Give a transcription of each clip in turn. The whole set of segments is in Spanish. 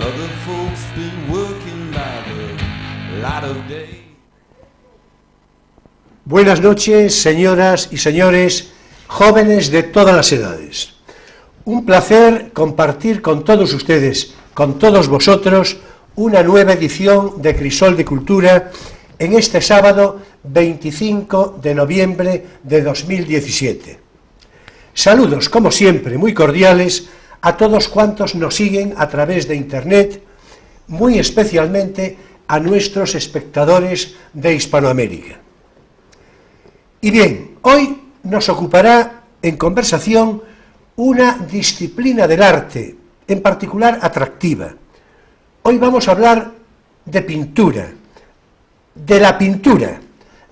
other folks been working by the light of day. Buenas noches, señoras y señores, jóvenes de todas las edades. Un placer compartir con todos ustedes, con todos vosotros, una nueva edición de Crisol de Cultura en este sábado 25 de noviembre de 2017. Saludos, como siempre, muy cordiales a todos cuantos nos siguen a través de Internet, muy especialmente a nuestros espectadores de Hispanoamérica. Y bien, hoy nos ocupará en conversación una disciplina del arte, en particular atractiva. Hoy vamos a hablar de pintura, de la pintura,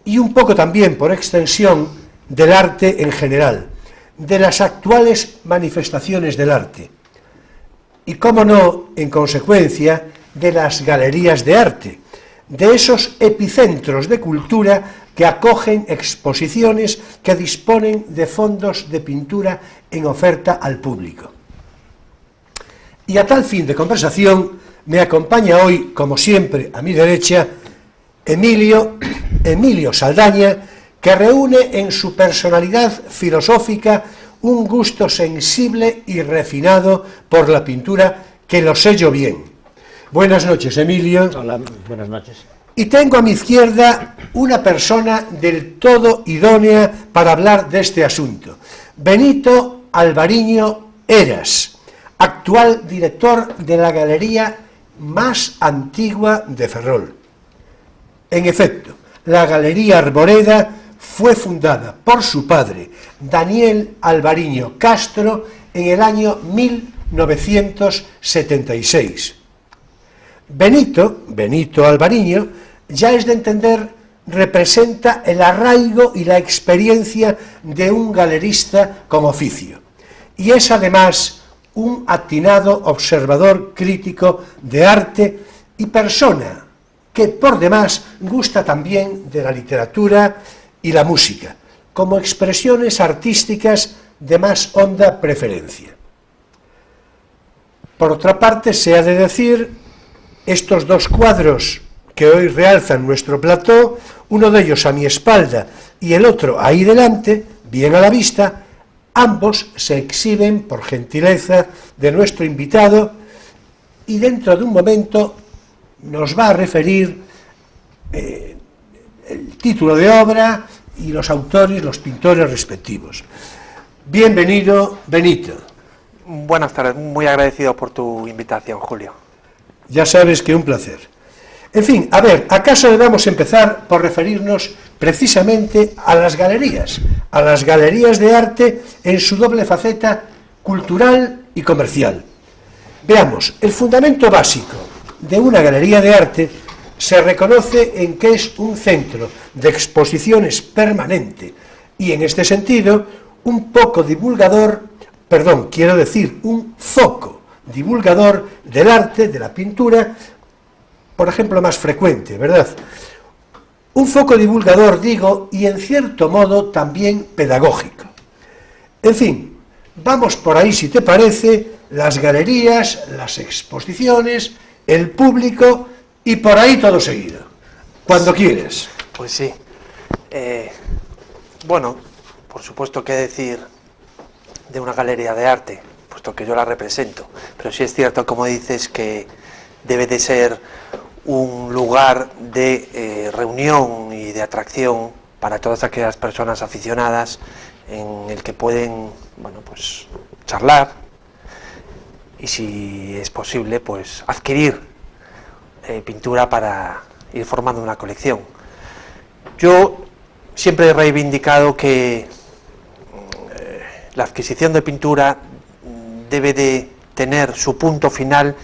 y un poco también, por extensión, del arte en general, de las actuales manifestaciones del arte. Y, cómo no, en consecuencia, de las galerías de arte, de esos epicentros de cultura que acogen exposiciones que disponen de fondos de pintura en oferta al público. Y a tal fin de conversación me acompaña hoy, como siempre, a mi derecha, Emilio Saldaña, que reúne en su personalidad filosófica un gusto sensible y refinado por la pintura que lo sé yo bien. Buenas noches, Emilio. Hola, buenas noches. Y tengo a mi izquierda una persona del todo idónea para hablar de este asunto. Benito Alvariño Heras, actual director de la galería más antigua de Ferrol. En efecto, la Galería Arboreda fue fundada por su padre, Daniel Alvariño Castro, en el año 1976. Benito Alvariño, ya es de entender, representa el arraigo y la experiencia de un galerista con oficio, y es además un atinado observador crítico de arte y persona que por demás gusta también de la literatura y la música, como expresiones artísticas de más honda preferencia. Por otra parte, se ha de decir, estos dos cuadros que hoy realzan nuestro plató, uno de ellos a mi espalda y el otro ahí delante, bien a la vista, ambos se exhiben por gentileza de nuestro invitado y dentro de un momento nos va a referir el título de obra y los autores, los pintores respectivos. Bienvenido, Benito. Buenas tardes, muy agradecido por tu invitación, Julio. Ya sabes que un placer. En fin, a ver, ¿acaso debamos empezar por referirnos precisamente a las galerías de arte en su doble faceta cultural y comercial? Veamos, el fundamento básico de una galería de arte se reconoce en que es un centro de exposiciones permanente y, en este sentido, un foco divulgador del arte, de la pintura, por ejemplo, más frecuente, ¿verdad? Un foco divulgador, digo, y en cierto modo también pedagógico. En fin, vamos por ahí, si te parece, las galerías, las exposiciones, el público y por ahí todo seguido. Cuando quieres. Pues sí. Bueno, por supuesto que decir de una galería de arte, puesto que yo la represento, pero sí es cierto, como dices, que debe de ser un lugar de reunión y de atracción para todas aquellas personas aficionadas en el que pueden, bueno, pues charlar y, si es posible, pues adquirir pintura para ir formando una colección. Yo siempre he reivindicado que la adquisición de pintura debe de tener su punto final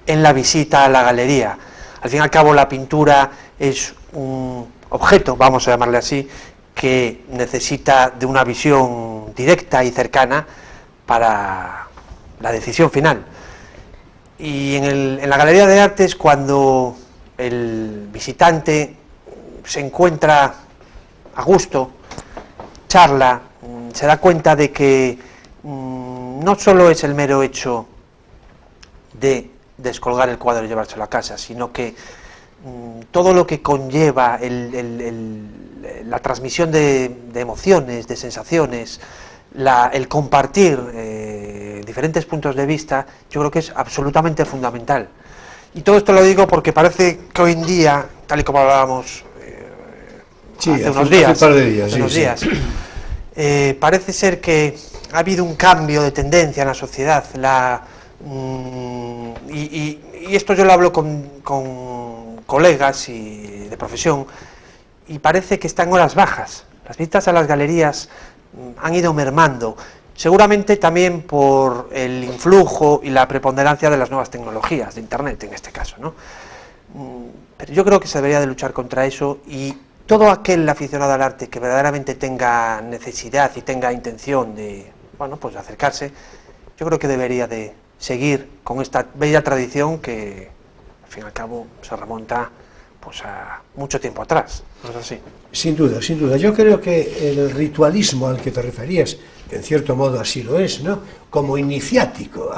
en la visita a la galería. Al fin y al cabo, la pintura es un objeto, vamos a llamarle así, que necesita de una visión directa y cercana para la decisión final. Y en la galería de arte es cuando el visitante se encuentra a gusto, charla, se da cuenta de que no solo es el mero hecho de descolgar el cuadro y llevárselo a casa, sino que todo lo que conlleva la transmisión de emociones, de sensaciones, el compartir diferentes puntos de vista, yo creo que es absolutamente fundamental. Y todo esto lo digo porque parece que hoy en día, tal y como hablábamos hace unos días, parece ser que ha habido un cambio de tendencia en la sociedad, y esto yo lo hablo con colegas y de profesión, y parece que está en horas bajas. Las visitas a las galerías han ido mermando, seguramente también por el influjo y la preponderancia de las nuevas tecnologías, de Internet en este caso, ¿no? Pero yo creo que se debería de luchar contra eso, y todo aquel aficionado al arte que verdaderamente tenga necesidad y tenga intención de, bueno, pues de acercarse, yo creo que debería de seguir con esta bella tradición que al fin y al cabo se remonta pues a mucho tiempo atrás, ¿no es así? Sin duda, sin duda. Yo creo que el ritualismo al que te referías, que en cierto modo así lo es, ¿no?, como iniciático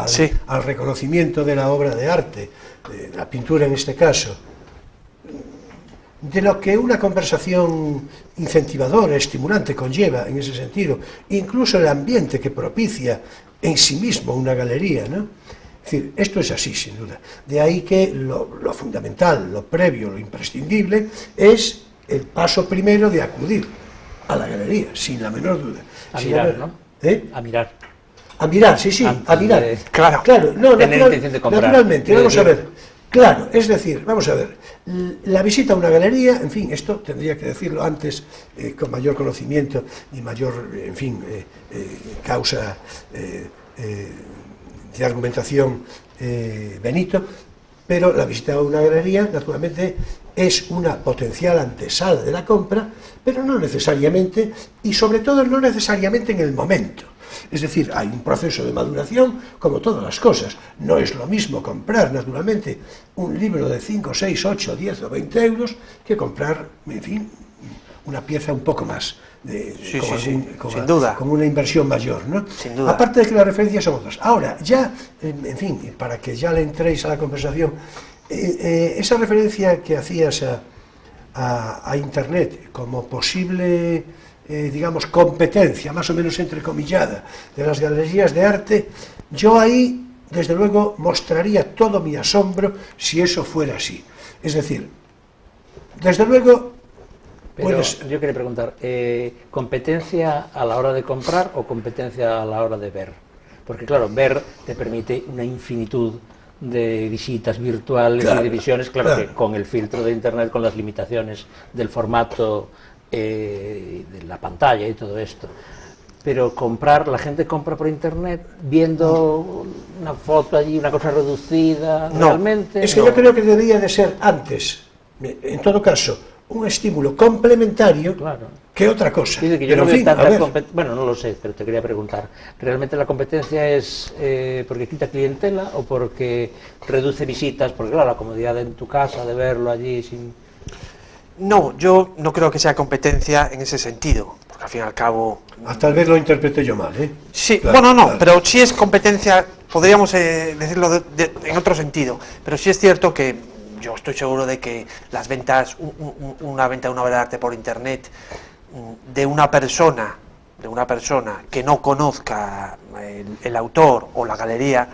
al reconocimiento de la obra de arte, de la pintura en este caso, de lo que una conversación incentivadora, estimulante conlleva en ese sentido, incluso el ambiente que propicia en sí mismo una galería, ¿no? Es decir, esto es así, sin duda. De ahí que lo fundamental, lo previo, lo imprescindible, es el paso primero de acudir a la galería, sin la menor duda. A mirar, ¿no? A mirar. A mirar, sí, a mirar. Claro, no, tener intención de comprar. Naturalmente, vamos a ver. Claro, es decir, vamos a ver, la visita a una galería, en fin, esto tendría que decirlo antes con mayor conocimiento y mayor, en fin, causa de argumentación Benito, pero la visita a una galería, naturalmente, es una potencial antesala de la compra, pero no necesariamente, y sobre todo no necesariamente en el momento. Es decir, hay un proceso de maduración, como todas las cosas. No es lo mismo comprar, naturalmente, un libro de 5, 6, 8, 10 o 20 euros que comprar, en fin, una pieza un poco más, sin duda, con una inversión mayor, ¿no? Sin duda. Aparte de que las referencias son otras. Ahora, ya, en fin, para que ya le entréis a la conversación, esa referencia que hacías a Internet como posible, digamos, competencia, más o menos entrecomillada, de las galerías de arte, yo ahí, desde luego, mostraría todo mi asombro si eso fuera así. Es decir, desde luego... Pero yo quería preguntar, ¿competencia a la hora de comprar o competencia a la hora de ver? Porque claro, ver te permite una infinitud de visitas virtuales y de visiones, claro, que con el filtro de Internet, con las limitaciones del formato de la pantalla y todo esto. Pero comprar, la gente compra por Internet viendo una foto allí, una cosa reducida, no, realmente... Es que yo creo que debería de ser antes, en todo caso, un estímulo complementario, claro, que otra cosa. Sí, que yo no veo tanta bueno, no lo sé, pero te quería preguntar, ¿realmente la competencia es porque quita clientela o porque reduce visitas? Porque claro, la comodidad en tu casa, de verlo allí sin... No, yo no creo que sea competencia en ese sentido, porque al fin y al cabo... Tal vez lo interpreté yo mal, ¿eh? Sí, claro, bueno, no, claro, pero sí es competencia, podríamos decirlo en otro sentido, pero sí es cierto que yo estoy seguro de que las ventas, una venta de una obra de arte por Internet de una persona que no conozca el autor o la galería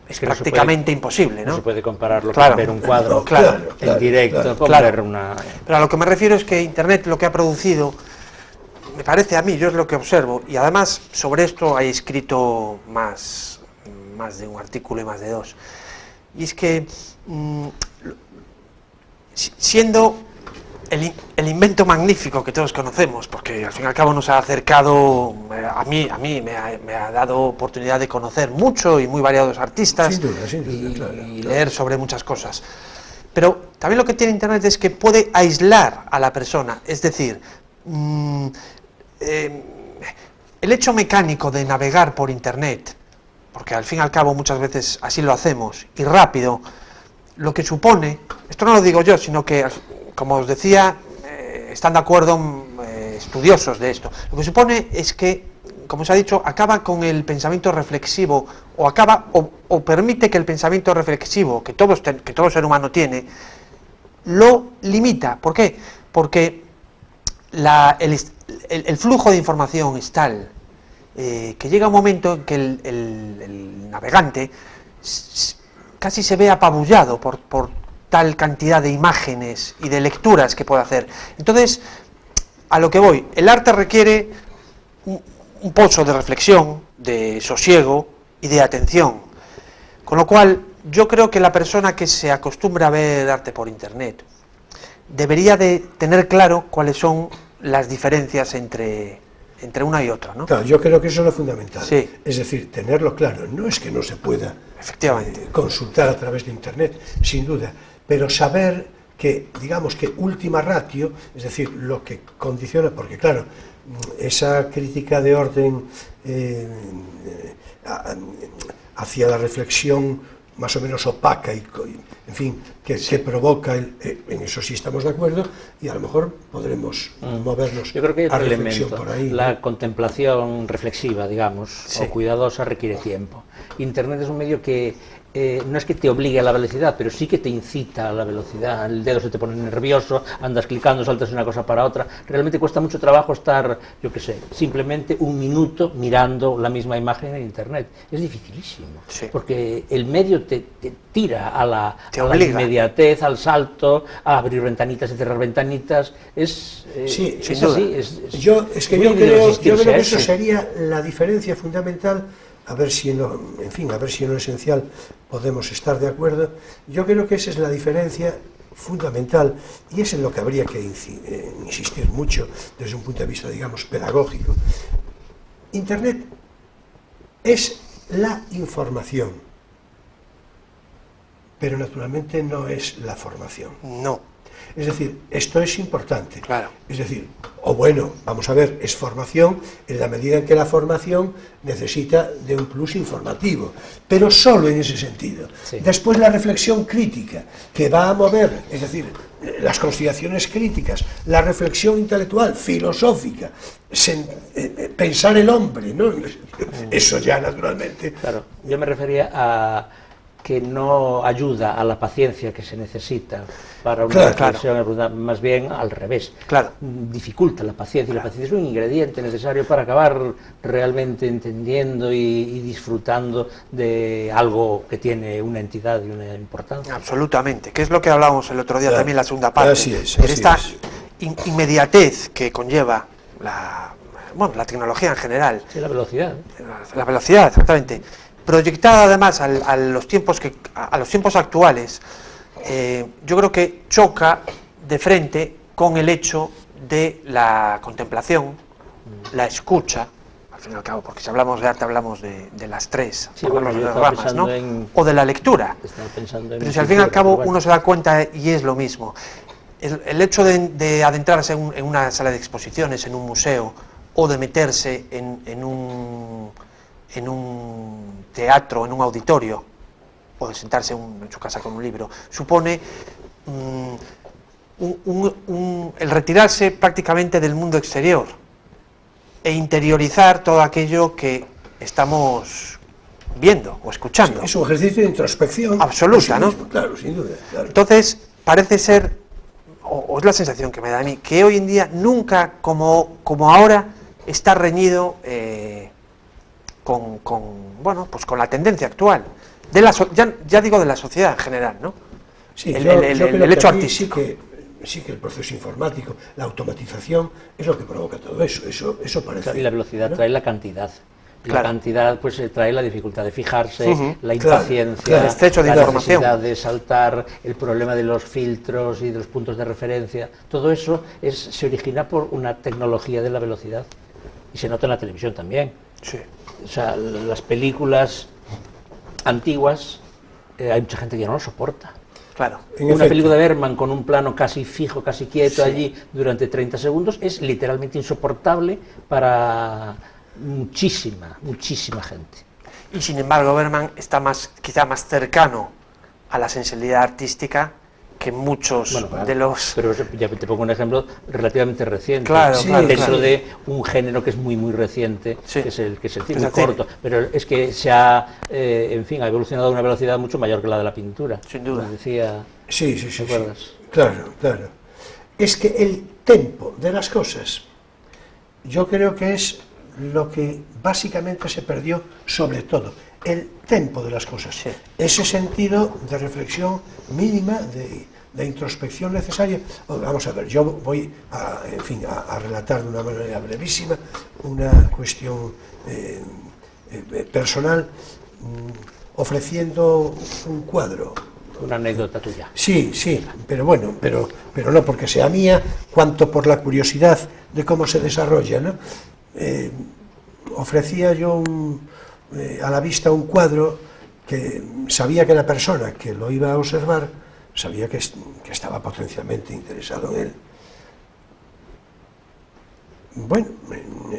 es prácticamente imposible, ¿no? No se puede compararlo con ver un cuadro en directo, con ver una... Pero a lo que me refiero es que Internet lo que ha producido, me parece a mí, yo es lo que observo, y además sobre esto hay escrito más de un artículo y más de dos, y es que siendo el invento magnífico que todos conocemos, porque al fin y al cabo nos ha acercado, a mí me ha dado oportunidad de conocer mucho y muy variados artistas, sin duda, claro. Leer sobre muchas cosas. Pero también lo que tiene Internet es que puede aislar a la persona, es decir, el hecho mecánico de navegar por Internet, porque al fin y al cabo muchas veces así lo hacemos, y rápido, lo que supone, esto no lo digo yo, sino que, como os decía, están de acuerdo estudiosos de esto, lo que supone es que como se ha dicho, acaba con el pensamiento reflexivo, o permite que el pensamiento reflexivo que todo ser humano tiene, lo limita. ¿Por qué? Porque el flujo de información es tal que llega un momento en que el navegante casi se ve apabullado por tal cantidad de imágenes y de lecturas que puede hacer. Entonces, a lo que voy, el arte requiere un pozo de reflexión, de sosiego y de atención. Con lo cual, yo creo que la persona que se acostumbra a ver arte por internet debería de tener claro cuáles son las diferencias entre una y otra, ¿no? Claro, yo creo que eso es lo fundamental. Sí. Es decir, tenerlo claro. No es que no se pueda efectivamente consultar a través de internet, sin duda, pero saber que, digamos que última ratio, es decir, lo que condiciona, porque claro, esa crítica de orden hacia la reflexión más o menos opaca y en fin, que provoca, en eso sí estamos de acuerdo, y a lo mejor podremos movernos. Yo creo que hay a otro reflexión elemento, por ahí, la ¿no? contemplación reflexiva, digamos, sí, o cuidadosa, requiere tiempo. Internet es un medio que no es que te obligue a la velocidad, pero sí que te incita a la velocidad. El dedo se te pone nervioso, andas clicando, saltas de una cosa para otra. Realmente cuesta mucho trabajo estar, yo qué sé, simplemente un minuto mirando la misma imagen en Internet. Es dificilísimo, sí, porque el medio te tira a la inmediatez, al salto, a abrir ventanitas y cerrar ventanitas. Sí, es duda. así. Yo creo que eso sería la diferencia fundamental. A ver si en lo esencial podemos estar de acuerdo. Yo creo que esa es la diferencia fundamental, y es en lo que habría que insistir mucho desde un punto de vista, digamos, pedagógico. Internet es la información, pero naturalmente no es la formación. no. Es decir, esto es importante. Claro. Es decir, vamos a ver, es formación en la medida en que la formación necesita de un plus informativo, pero solo en ese sentido. Sí. Después la reflexión crítica, que va a mover, es decir, las consideraciones críticas, la reflexión intelectual, filosófica, pensar el hombre, ¿no? Eso ya naturalmente. Claro, yo me refería a que no ayuda a la paciencia que se necesita para una reflexión, más bien al revés. Claro. Dificulta la paciencia, y la paciencia es un ingrediente necesario para acabar realmente entendiendo y disfrutando de algo que tiene una entidad y una importancia. Absolutamente, que es lo que hablábamos el otro día también en la segunda parte. Así es, esta inmediatez que conlleva la tecnología en general. Sí, la velocidad. La velocidad, exactamente. Proyectada además a los tiempos actuales, yo creo que choca de frente con el hecho de la contemplación, la escucha, al fin y al cabo, porque si hablamos de arte hablamos de las tres, Sí, hablamos bueno, de las ramas, ¿no? O de la lectura. Pero si al fin y al cabo uno se da cuenta y es lo mismo. El hecho de adentrarse en una sala de exposiciones, en un museo, o de meterse en un teatro, en un auditorio, o de sentarse en su casa con un libro, supone el retirarse prácticamente del mundo exterior e interiorizar todo aquello que estamos viendo o escuchando. Sí, es un ejercicio de introspección absoluta, ¿no? Claro, sin duda. Claro. Entonces, parece ser, o es la sensación que me da a mí, que hoy en día nunca como ahora está reñido con la tendencia actual, ya digo de la sociedad en general, ¿no? Sí, el hecho artístico. Sí que el proceso informático, la automatización, es lo que provoca todo eso parece. Claro, y la velocidad, ¿no? Trae la cantidad. Y claro. La cantidad pues trae la dificultad de fijarse, la impaciencia, el estrecho de la información, necesidad de saltar, el problema de los filtros y de los puntos de referencia. Todo eso se origina por una tecnología de la velocidad. Y se nota en la televisión también. Sí. O sea, las películas antiguas, hay mucha gente que ya no lo soporta. Claro. Una película de Bergman con un plano casi fijo, casi quieto allí durante 30 segundos es literalmente insoportable para muchísima gente. Y sin embargo Bergman está quizá más cercano a la sensibilidad artística que muchos Bueno, claro, de los... pero ya te pongo un ejemplo relativamente reciente. Claro, Sí, claro, dentro claro. de un género que es muy reciente, Sí. que es el cine, Es muy el cine. corto, pero es que se ha, en fin, ha evolucionado a una velocidad mucho mayor que la de la pintura. Sin duda. Como decía, Sí, sí, sí, ¿te sí. acuerdas? Claro, claro. Es que el tempo de las cosas, yo creo que es lo que básicamente se perdió sobre todo, el tempo de las cosas. Sí. Ese sentido de reflexión mínima, de introspección necesaria. Vamos a ver, yo voy a, en fin, a relatar de una manera brevísima una cuestión personal, ofreciendo un cuadro. Una anécdota tuya. Sí, sí, pero bueno, pero no porque sea mía, cuanto por la curiosidad de cómo se desarrolla, ¿no? Ofrecía yo a la vista un cuadro que sabía que la persona que lo iba a observar sabía que estaba potencialmente interesado en él. Bueno,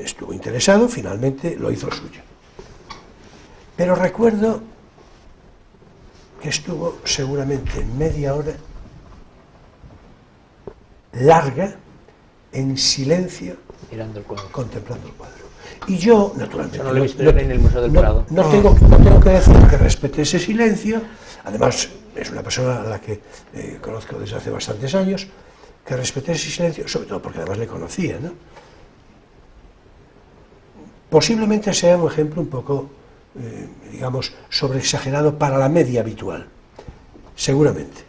estuvo interesado, finalmente lo hizo suyo. Pero recuerdo que estuvo seguramente media hora larga, en silencio, Mirando el cuadro. contemplando el cuadro. Y yo, naturalmente, Eso no lo he visto en el Museo del Prado. no tengo que decir que respete ese silencio. Además, es una persona a la que conozco desde hace bastantes años, que respeté ese silencio, sobre todo porque además le conocía, ¿no? Posiblemente sea un ejemplo un poco, digamos, sobreexagerado para la media habitual, seguramente.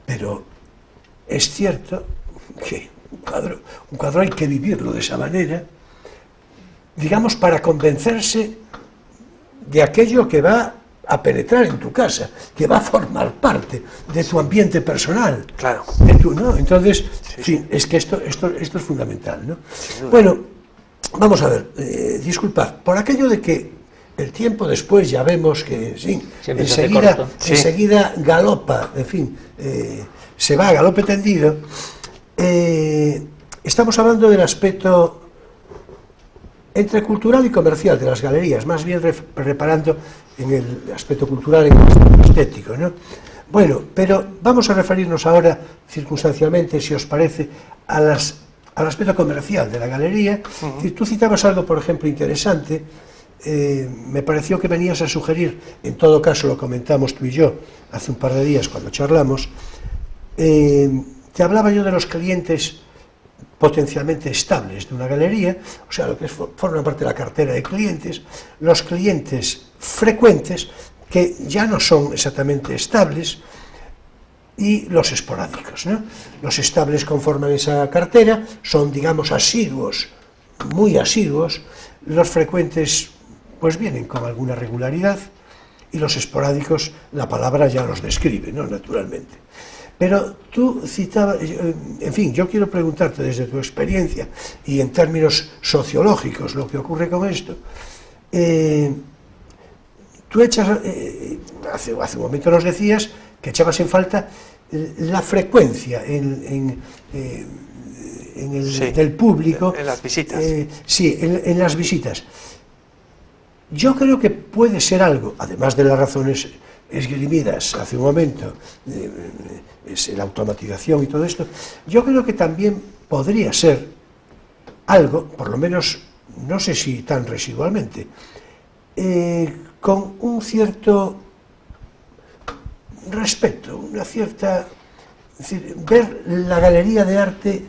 Pero es cierto que un cuadro hay que vivirlo de esa manera, digamos, para convencerse de aquello que va a penetrar en tu casa, que va a formar parte de tu ambiente personal. Claro. ¿No? Entonces, en fin, es que esto es fundamental, ¿no? Bueno, vamos a ver, disculpad, por aquello de que el tiempo después ya vemos que, sí, Siempre se hace corto. Sí. enseguida galopa, en fin, se va a galope tendido. Estamos hablando del aspecto entre cultural y comercial de las galerías, más bien reparando en el aspecto cultural, en el aspecto estético, ¿no? Bueno, pero vamos a referirnos ahora circunstancialmente, si os parece, al aspecto comercial de la galería. Tú citabas algo, por ejemplo, interesante. Me pareció que venías a sugerir, en todo caso lo comentamos tú y yo hace un par de días cuando charlamos, te hablaba yo de los clientes potencialmente estables de una galería, o sea, lo que forma parte de la cartera de clientes, los clientes frecuentes que ya no son exactamente estables, y los esporádicos, ¿no? Los estables conforman esa cartera, son, digamos, asiduos, muy asiduos. Los frecuentes pues vienen con alguna regularidad, y los esporádicos, la palabra ya los describe, ¿no? Naturalmente. Pero tú citabas, en fin, yo quiero preguntarte desde tu experiencia y en términos sociológicos lo que ocurre con esto. Tú echas, hace un momento nos decías que echabas en falta la frecuencia del público. En las visitas. Sí, en las visitas. Yo creo que puede ser algo, además de las razones esgrimidas hace un momento, es la automatización y todo esto, yo creo que también podría ser algo, por lo menos, no sé si tan residualmente, con un cierto respeto, una cierta... Es decir, ver la galería de arte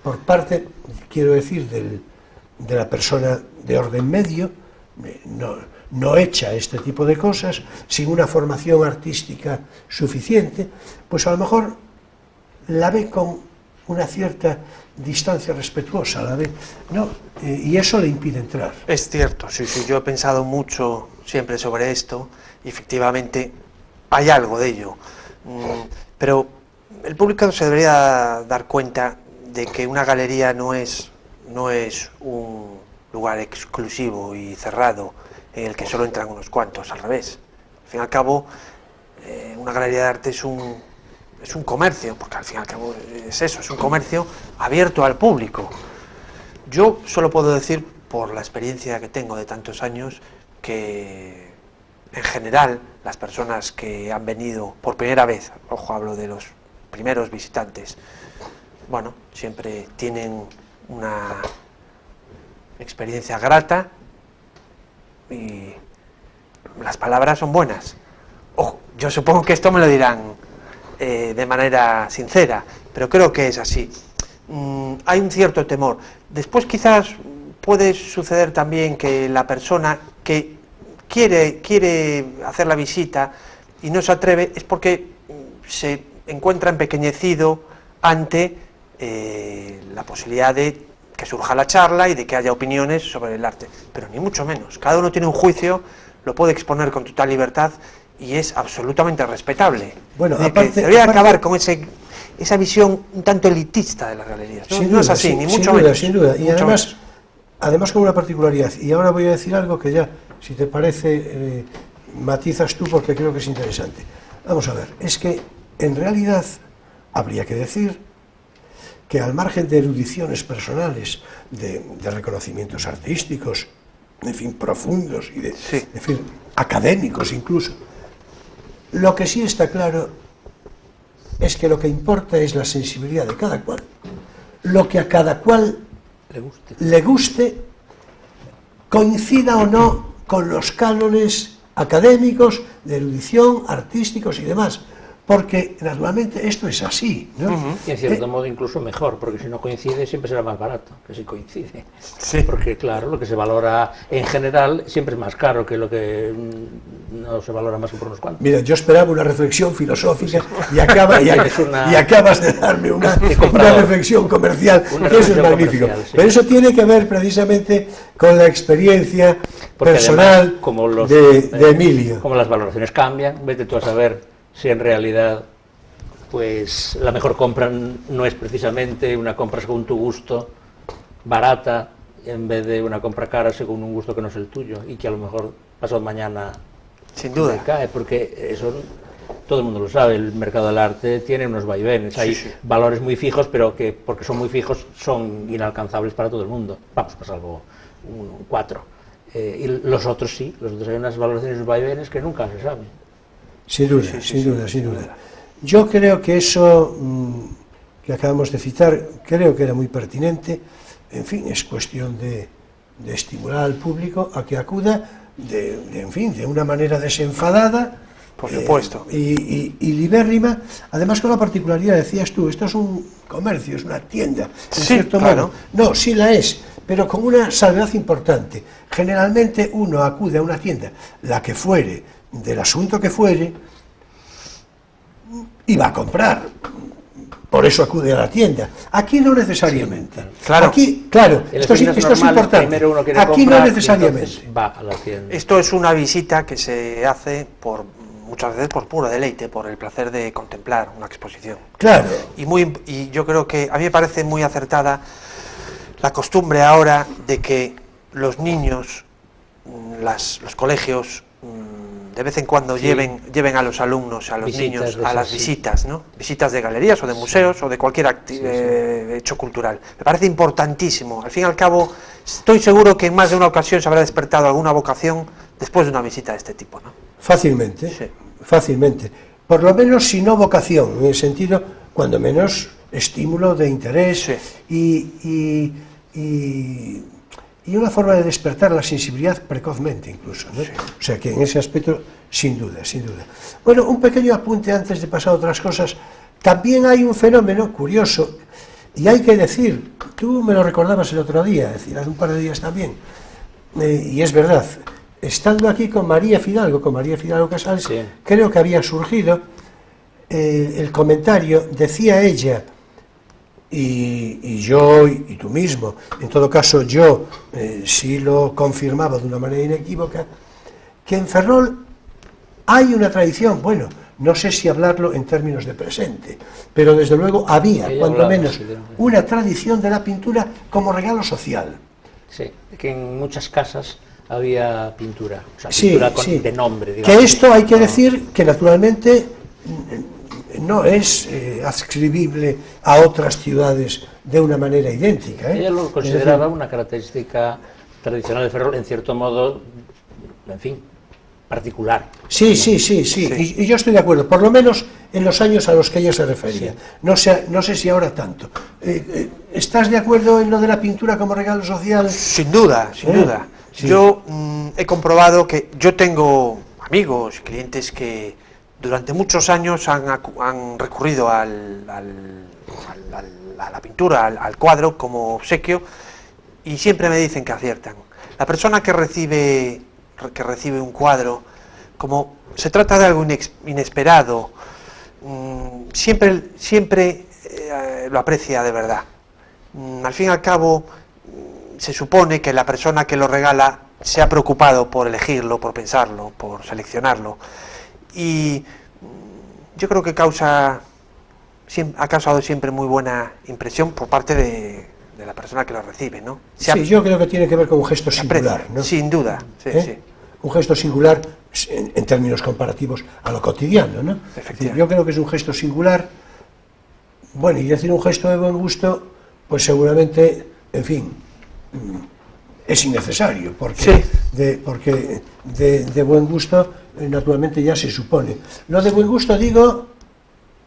por parte, quiero decir, de la persona de orden medio, no hecha este tipo de cosas, sin una formación artística suficiente, pues a lo mejor la ve con una cierta distancia respetuosa, la ve, ¿no? Y eso le impide entrar. Es cierto, sí, yo he pensado mucho siempre sobre esto y efectivamente hay algo de ello, pero el público se debería dar cuenta de que una galería no es un lugar exclusivo y cerrado en el que solo entran unos cuantos, al revés. Al fin y al cabo, una galería de arte es un comercio, porque al fin y al cabo es eso, es un comercio abierto al público. Yo solo puedo decir, por la experiencia que tengo de tantos años, que en general las personas que han venido por primera vez, ojo, hablo de los primeros visitantes, bueno, siempre tienen una experiencia grata y las palabras son buenas. Ojo, yo supongo que esto me lo dirán de manera sincera, pero creo que es así. Hay un cierto temor. Después quizás puede suceder también que la persona que quiere hacer la visita y no se atreve es porque se encuentra empequeñecido ante la posibilidad de que surja la charla y de que haya opiniones sobre el arte, pero ni mucho menos. Cada uno tiene un juicio, lo puede exponer con total libertad y es absolutamente respetable. Bueno, aparte, debería acabar con esa visión un tanto elitista de las galerías. No, no es así, ni mucho menos. Sin duda, y además con una particularidad, y ahora voy a decir algo que ya, si te parece, matizas tú porque creo que es interesante. Vamos a ver, es que en realidad habría que decir que al margen de erudiciones personales, de reconocimientos artísticos, en fin, profundos y en fin, académicos incluso, lo que sí está claro es que lo que importa es la sensibilidad de cada cual. Lo que a cada cual le guste, coincida o no con los cánones académicos, de erudición, artísticos y demás. Porque, naturalmente, esto es así, ¿no? Y en cierto modo incluso mejor, porque si no coincide siempre será más barato que si coincide. Sí. Porque, claro, lo que se valora en general siempre es más caro que lo que no se valora más que por unos cuantos. Mira, yo esperaba una reflexión filosófica y acabas de darme una reflexión comercial, que eso es magnífico. Sí. Pero eso tiene que ver precisamente con la experiencia personal además, de Emilio. Como las valoraciones cambian, vete tú a saber si en realidad pues la mejor compra no es precisamente una compra según tu gusto, barata, en vez de una compra cara según un gusto que no es el tuyo y que a lo mejor pasado mañana sin duda cae, porque eso todo el mundo lo sabe, el mercado del arte tiene unos vaivenes, hay valores muy fijos, pero que porque son muy fijos son inalcanzables para todo el mundo, vamos, pues salvo 4, y los otros sí, los otros hay unas valoraciones y unos vaivenes que nunca se saben. Sin duda, sin duda. Yo creo que eso que acabamos de citar, creo que era muy pertinente. En fin, es cuestión de estimular al público a que acuda en fin, de una manera desenfadada, por supuesto, y libérrima. Además, con la particularidad, decías tú, esto es un comercio, es una tienda, en cierto modo. No, sí la es, pero con una salvedad importante. Generalmente uno acude a una tienda, la que fuere, del asunto que fuere, y va a comprar. Por eso acude a la tienda. Aquí no necesariamente. Claro. Aquí, claro, esto es importante. Aquí no necesariamente. Va a la tienda. Esto es una visita que se hace muchas veces por puro deleite, por el placer de contemplar una exposición. Claro. Y yo creo que a mí me parece muy acertada la costumbre ahora de que los niños, los colegios, de vez en cuando lleven a los alumnos, a los niños, a las visitas, ¿no? Visitas de galerías o de museos o de cualquier hecho cultural. Me parece importantísimo. Al fin y al cabo, estoy seguro que en más de una ocasión se habrá despertado alguna vocación después de una visita de este tipo, ¿no? Fácilmente, fácilmente. Por lo menos, si no vocación, en el sentido, cuando menos, estímulo de interés y una forma de despertar la sensibilidad precozmente incluso, ¿no? O sea que en ese aspecto, sin duda. Bueno, un pequeño apunte antes de pasar a otras cosas. También hay un fenómeno curioso, y hay que decir, tú me lo recordabas el otro día, es decir, hace un par de días también, y es verdad, estando aquí con María Fidalgo Casals, creo que había surgido el comentario, decía ella, y yo y tú mismo, en todo caso yo sí lo confirmaba de una manera inequívoca, que en Ferrol hay una tradición, bueno, no sé si hablarlo en términos de presente, pero desde luego había, cuando menos, una tradición de la pintura como regalo social. Sí, que en muchas casas había pintura, o sea, pintura de nombre, digamos. Que esto hay que decir que naturalmente no es adscribible a otras ciudades de una manera idéntica. Ella lo consideraba una característica tradicional de Ferrol, en cierto modo, en fin, particular. Sí. Y yo estoy de acuerdo, por lo menos en los años a los que ella se refería. Sí. No sé si ahora tanto. ¿Estás de acuerdo en lo de la pintura como regalo social? Sin duda, sin duda. Sí. Yo he comprobado que yo tengo amigos, clientes que durante muchos años han recurrido a la pintura, al cuadro como obsequio, y siempre me dicen que aciertan. La persona que recibe un cuadro, como se trata de algo inesperado, siempre lo aprecia de verdad. Al fin y al cabo, se supone que la persona que lo regala se ha preocupado por elegirlo, por pensarlo, por seleccionarlo, y yo creo que ha causado siempre muy buena impresión por parte de la persona que lo recibe, ¿no? Sí, yo creo que tiene que ver con un gesto singular, ¿no? Sin duda, sí, sí. Un gesto singular en términos comparativos a lo cotidiano, ¿no? Efectivamente. Yo creo que es un gesto singular. Bueno, y decir un gesto de buen gusto, pues seguramente, en fin, es innecesario, porque, de buen gusto, naturalmente ya se supone. Lo de buen gusto digo,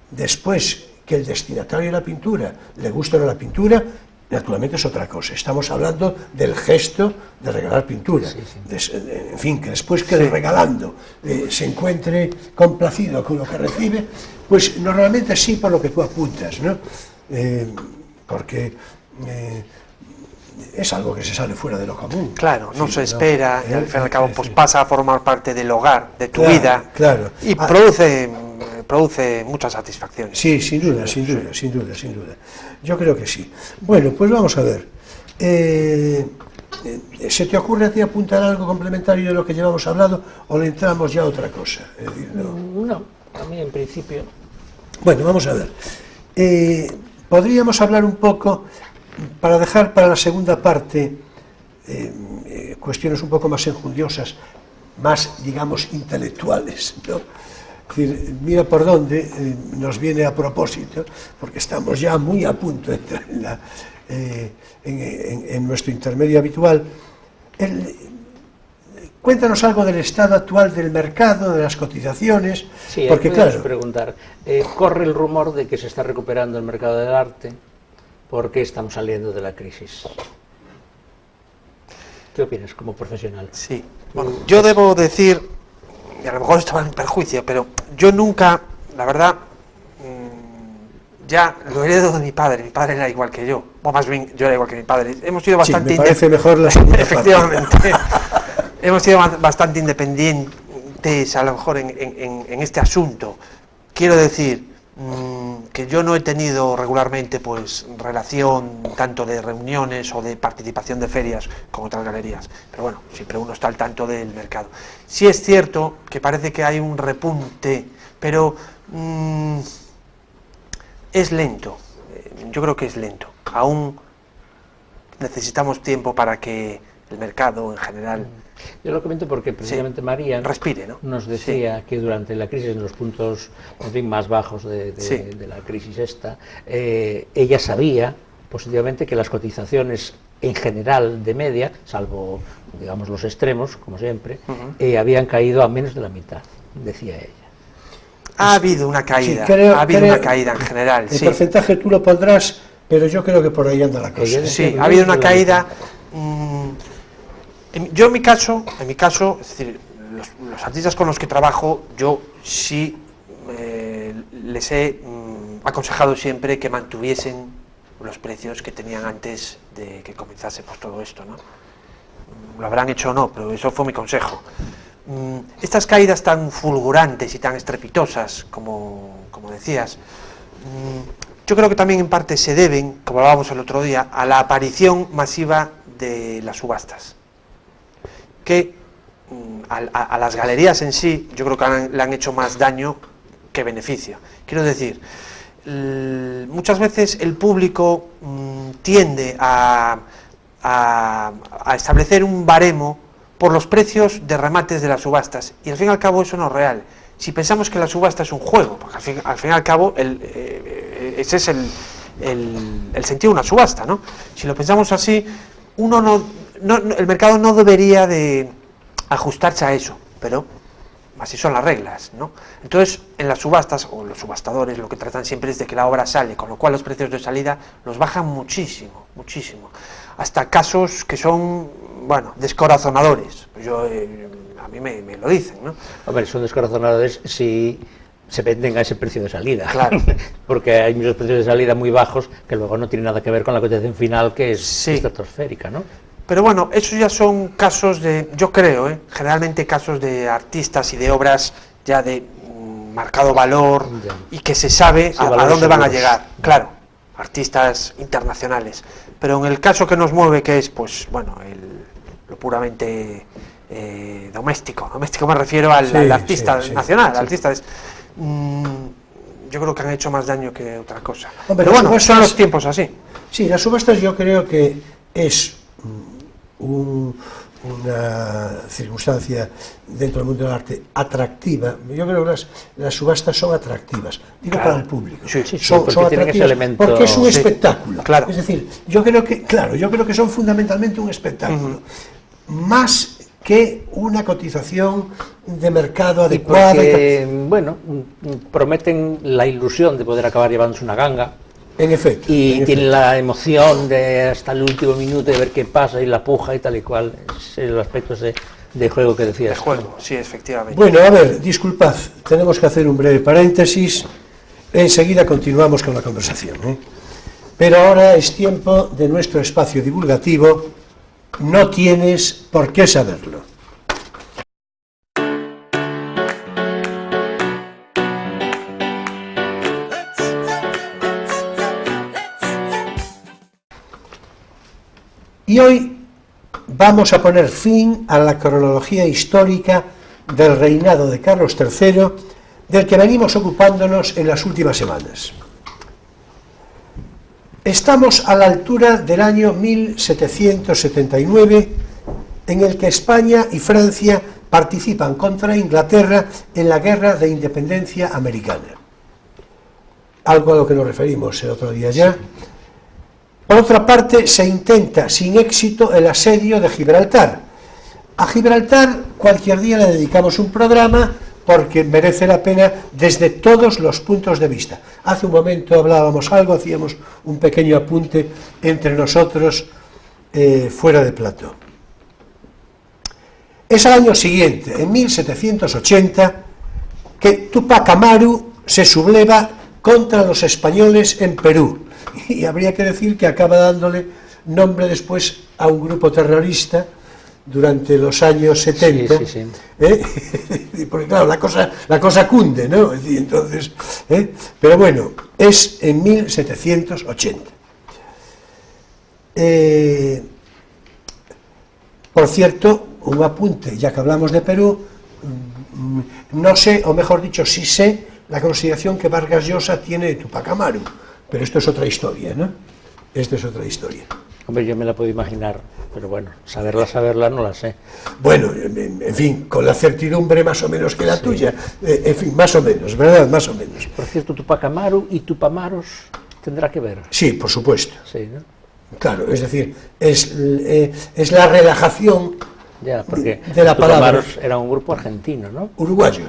después que el destinatario de la pintura le guste o no la pintura, naturalmente es otra cosa. Estamos hablando del gesto de regalar pintura. Sí, sí. En fin, que después que el regalando se encuentre complacido con lo que recibe, pues normalmente sí, por lo que tú apuntas, ¿no? Porque es algo que se sale fuera de lo común. Claro, no Sí, se espera, y al fin y al cabo pues sí. pasa a formar parte del hogar, de tu Claro, vida, claro. y produce muchas satisfacciones. Sí, sin duda. Yo creo que sí. Bueno, pues vamos a ver. ¿Se te ocurre a ti apuntar algo complementario de lo que llevamos hablado o le entramos ya a otra cosa? Es decir, No, a mí en principio. Bueno, vamos a ver. Podríamos hablar un poco, para dejar para la segunda parte cuestiones un poco más enjundiosas, más, digamos, intelectuales, ¿no? Es decir, mira por dónde nos viene a propósito, porque estamos ya muy a punto de entrar en nuestro intermedio habitual. Cuéntanos algo del estado actual del mercado, de las cotizaciones, Sí, porque claro, preguntar. Corre el rumor de que se está recuperando el mercado del arte porque estamos saliendo de la crisis. ¿Qué opinas como profesional? Sí. Bueno, yo debo decir, y a lo mejor esto va en perjuicio, pero yo nunca, la verdad, ya lo heredo de mi padre era igual que yo, o más bien yo era igual que mi padre. Hemos sido bastante sí, me parece mejor la segunda parte. Efectivamente. Hemos sido bastante independientes a lo mejor en este asunto. Quiero decir que yo no he tenido regularmente pues relación tanto de reuniones o de participación de ferias con otras galerías, pero bueno, siempre uno está al tanto del mercado. Sí es cierto que parece que hay un repunte, pero es lento. Yo creo que es lento. Aún necesitamos tiempo para que el mercado en general Yo lo comento porque precisamente María respire, ¿no? nos decía que durante la crisis, en los puntos en fin, más bajos de la crisis esta, ella sabía positivamente que las cotizaciones en general de media, salvo digamos los extremos, como siempre, habían caído a menos de la mitad, decía ella. Ha habido una caída, Sí, ha habido una caída en general. El porcentaje tú lo pondrás, pero yo creo que por ahí anda la cosa. Sí, ha habido una caída. Yo en mi caso, es decir, los artistas con los que trabajo, yo sí les he aconsejado siempre que mantuviesen los precios que tenían antes de que comenzase pues todo esto, ¿no? Lo habrán hecho o no, pero eso fue mi consejo. Estas caídas tan fulgurantes y tan estrepitosas, como decías, yo creo que también en parte se deben, como hablábamos el otro día, a la aparición masiva de las subastas, que a las galerías en sí yo creo que le han hecho más daño que beneficio. Quiero decir, muchas veces el público tiende a establecer un baremo por los precios de remates de las subastas, y al fin y al cabo eso no es real. Si pensamos que la subasta es un juego, porque al fin y al cabo ese es el sentido de una subasta, ¿no? Si lo pensamos así, el mercado no debería de ajustarse a eso, pero así son las reglas, ¿no? Entonces, en las subastas, o los subastadores, lo que tratan siempre es de que la obra sale, con lo cual los precios de salida los bajan muchísimo, muchísimo, hasta casos que son, bueno, descorazonadores. A mí me lo dicen, ¿no? Hombre, son descorazonadores si se venden a ese precio de salida, claro. Porque hay muchos precios de salida muy bajos que luego no tienen nada que ver con la cotización final, que es sí, estratosférica, ¿no? Pero bueno, esos ya son casos de, yo creo, generalmente casos de artistas y de obras ya de marcado valor y que se sabe sí, a dónde van a llegar, claro, artistas internacionales. Pero en el caso que nos mueve, que es, pues, bueno, lo puramente doméstico me refiero al artista nacional, al artista yo creo que han hecho más daño que otra cosa. Hombre, pero bueno, subastas, son los tiempos así. Sí, las subastas yo creo que es una circunstancia dentro del mundo del arte atractiva. Yo creo que las subastas son atractivas, digo, claro, para el público. Sí, son atractivas porque es un espectáculo. Claro. Es decir, yo creo que son fundamentalmente un espectáculo. Más que una cotización de mercado adecuada. Porque, bueno, prometen la ilusión de poder acabar llevándose una ganga. En efecto. Y tienen la emoción de hasta el último minuto de ver qué pasa y la puja y tal y cual. Es el aspecto de juego que decías. De juego, sí, efectivamente. Bueno, a ver, disculpad, tenemos que hacer un breve paréntesis. Enseguida continuamos con la conversación, ¿eh? Pero ahora es tiempo de nuestro espacio divulgativo. No tienes por qué saberlo. Y hoy vamos a poner fin a la cronología histórica del reinado de Carlos III, del que venimos ocupándonos en las últimas semanas. Estamos a la altura del año 1779, en el que España y Francia participan contra Inglaterra en la Guerra de Independencia Americana. Algo a lo que nos referimos el otro día ya. Por otra parte, se intenta sin éxito el asedio de Gibraltar. A Gibraltar cualquier día le dedicamos un programa porque merece la pena desde todos los puntos de vista. Hace un momento hablábamos algo, hacíamos un pequeño apunte entre nosotros fuera de plató. Es al año siguiente, en 1780, que Tupac Amaru se subleva contra los españoles en Perú. Y habría que decir que acaba dándole nombre después a un grupo terrorista durante los años 70, sí. Porque claro, la cosa cunde, ¿no? Entonces, pero bueno, es en 1780. Por cierto, un apunte, ya que hablamos de Perú, no sé, o mejor dicho, sí sé la consideración que Vargas Llosa tiene de Tupac Amaru. Pero esto es otra historia, ¿no? Esto es otra historia. Hombre, yo me la puedo imaginar, pero bueno, saberla no la sé. Bueno, en fin, con la certidumbre más o menos que la tuya, en fin, más o menos, ¿verdad? Más o menos. Por cierto, Tupac Amaru y Tupamaros tendrá que ver. Sí, por supuesto. Sí, ¿no? Claro, es decir, es la relajación ya, porque de la palabra. Tupamaros era un grupo argentino, ¿no? Uruguayo.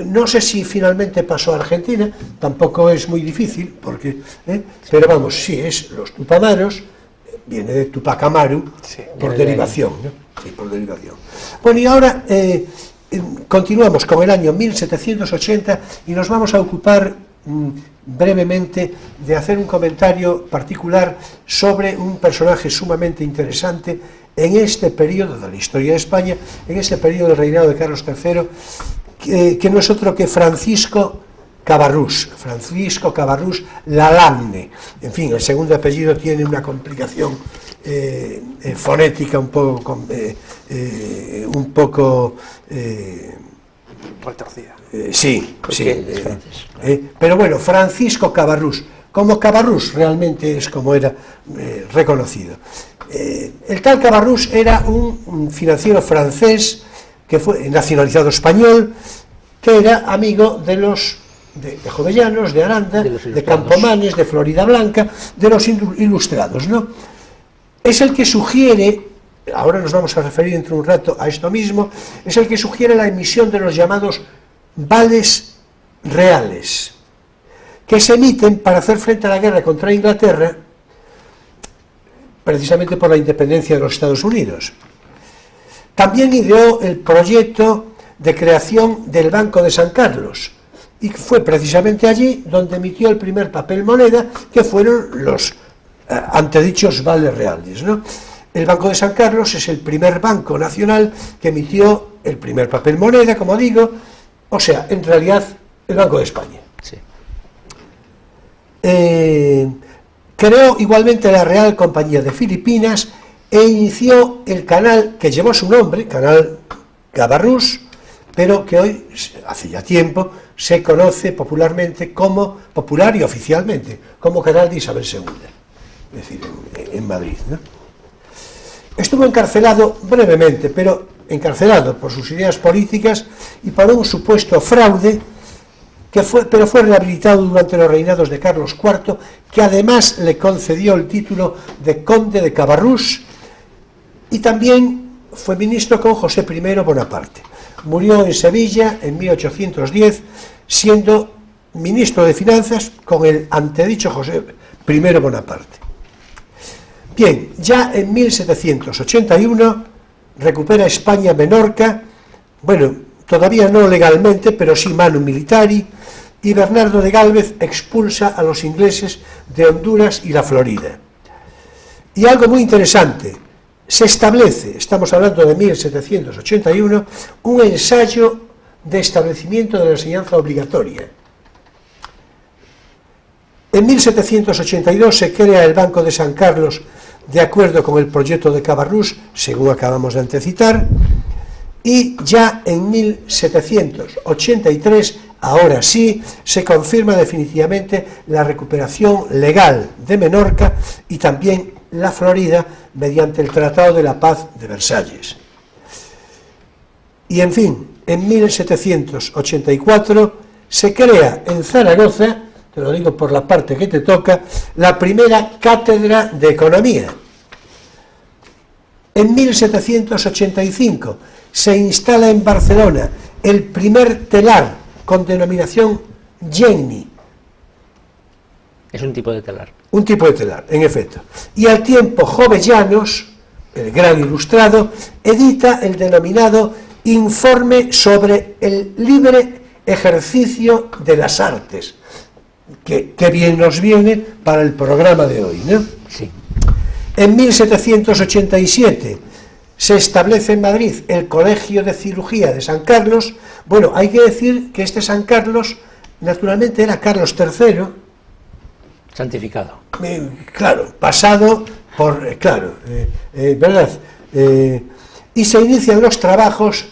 No sé si finalmente pasó a Argentina, tampoco es muy difícil, porque, pero vamos, sí, es los Tupamaros, viene de Tupac Amaru, sí, por derivación, ¿no? Sí, por derivación. Bueno, y ahora continuamos con el año 1780 y nos vamos a ocupar brevemente de hacer un comentario particular sobre un personaje sumamente interesante en este periodo de la historia de España, en este periodo del reinado de Carlos III, que no es otro que Francisco Cabarrús Lalande. En fin, el segundo apellido tiene una complicación fonética un poco retorcida. Sí. Pero bueno, Francisco Cabarrús, como Cabarrús realmente es como era reconocido. El tal Cabarrús era un financiero francés que fue nacionalizado español, que era amigo de los de Jovellanos, de Aranda, de Campomanes, de Floridablanca, de los ilustrados, ¿no? Es el que sugiere ahora nos vamos a referir dentro de un rato a esto mismo, es el que sugiere la emisión de los llamados vales reales, que se emiten para hacer frente a la guerra contra Inglaterra, precisamente por la independencia de los Estados Unidos. También ideó el proyecto de creación del Banco de San Carlos, y fue precisamente allí donde emitió el primer papel moneda, que fueron los antedichos vales reales, ¿no? El Banco de San Carlos es el primer banco nacional que emitió el primer papel moneda, como digo, o sea, en realidad, el Banco de España. Sí. Creó igualmente la Real Compañía de Filipinas e inició el canal que llevó su nombre, Canal Cabarrús, pero que hoy, hace ya tiempo, se conoce popularmente como, popular y oficialmente, como Canal de Isabel II, es decir, en Madrid, ¿no? Estuvo encarcelado brevemente, pero encarcelado por sus ideas políticas y por un supuesto fraude, pero fue rehabilitado durante los reinados de Carlos IV, que además le concedió el título de Conde de Cabarrús, y también fue ministro con José I Bonaparte. Murió en Sevilla en 1810, siendo ministro de Finanzas con el antedicho José I Bonaparte. Bien, ya en 1781 recupera España Menorca, bueno, todavía no legalmente, pero sí manu militari, y Bernardo de Gálvez expulsa a los ingleses de Honduras y la Florida. Y algo muy interesante, se establece, estamos hablando de 1781, un ensayo de establecimiento de la enseñanza obligatoria. En 1782 se crea el Banco de San Carlos de acuerdo con el proyecto de Cabarrús, según acabamos de antecitar, y ya en 1783, ahora sí, se confirma definitivamente la recuperación legal de Menorca y también la Florida mediante el Tratado de la Paz de Versalles. Y en fin, en 1784 se crea en Zaragoza, te lo digo por la parte que te toca, la primera cátedra de economía. En 1785 se instala en Barcelona el primer telar con denominación Jenny. Es un tipo de telar. Un tipo de telar, en efecto. Y al tiempo Jovellanos, el gran ilustrado, edita el denominado Informe sobre el libre ejercicio de las artes, que bien nos viene para el programa de hoy, ¿no? Sí. En 1787 se establece en Madrid el Colegio de Cirugía de San Carlos. Bueno, hay que decir que este San Carlos, naturalmente, era Carlos III. Santificado. Claro, pasado por... ¿verdad? Y se inician los trabajos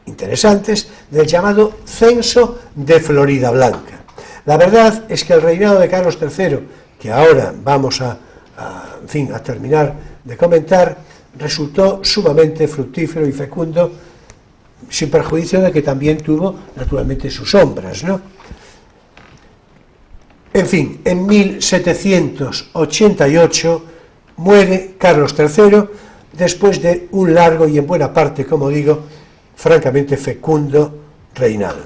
interesantes del llamado Censo de Florida Blanca. La verdad es que el reinado de Carlos III, que ahora vamos a terminar de comentar, resultó sumamente fructífero y fecundo, sin perjuicio de que también tuvo, naturalmente, sus sombras, ¿no? En fin, en 1788 muere Carlos III, después de un largo y en buena parte, como digo, francamente fecundo reinado.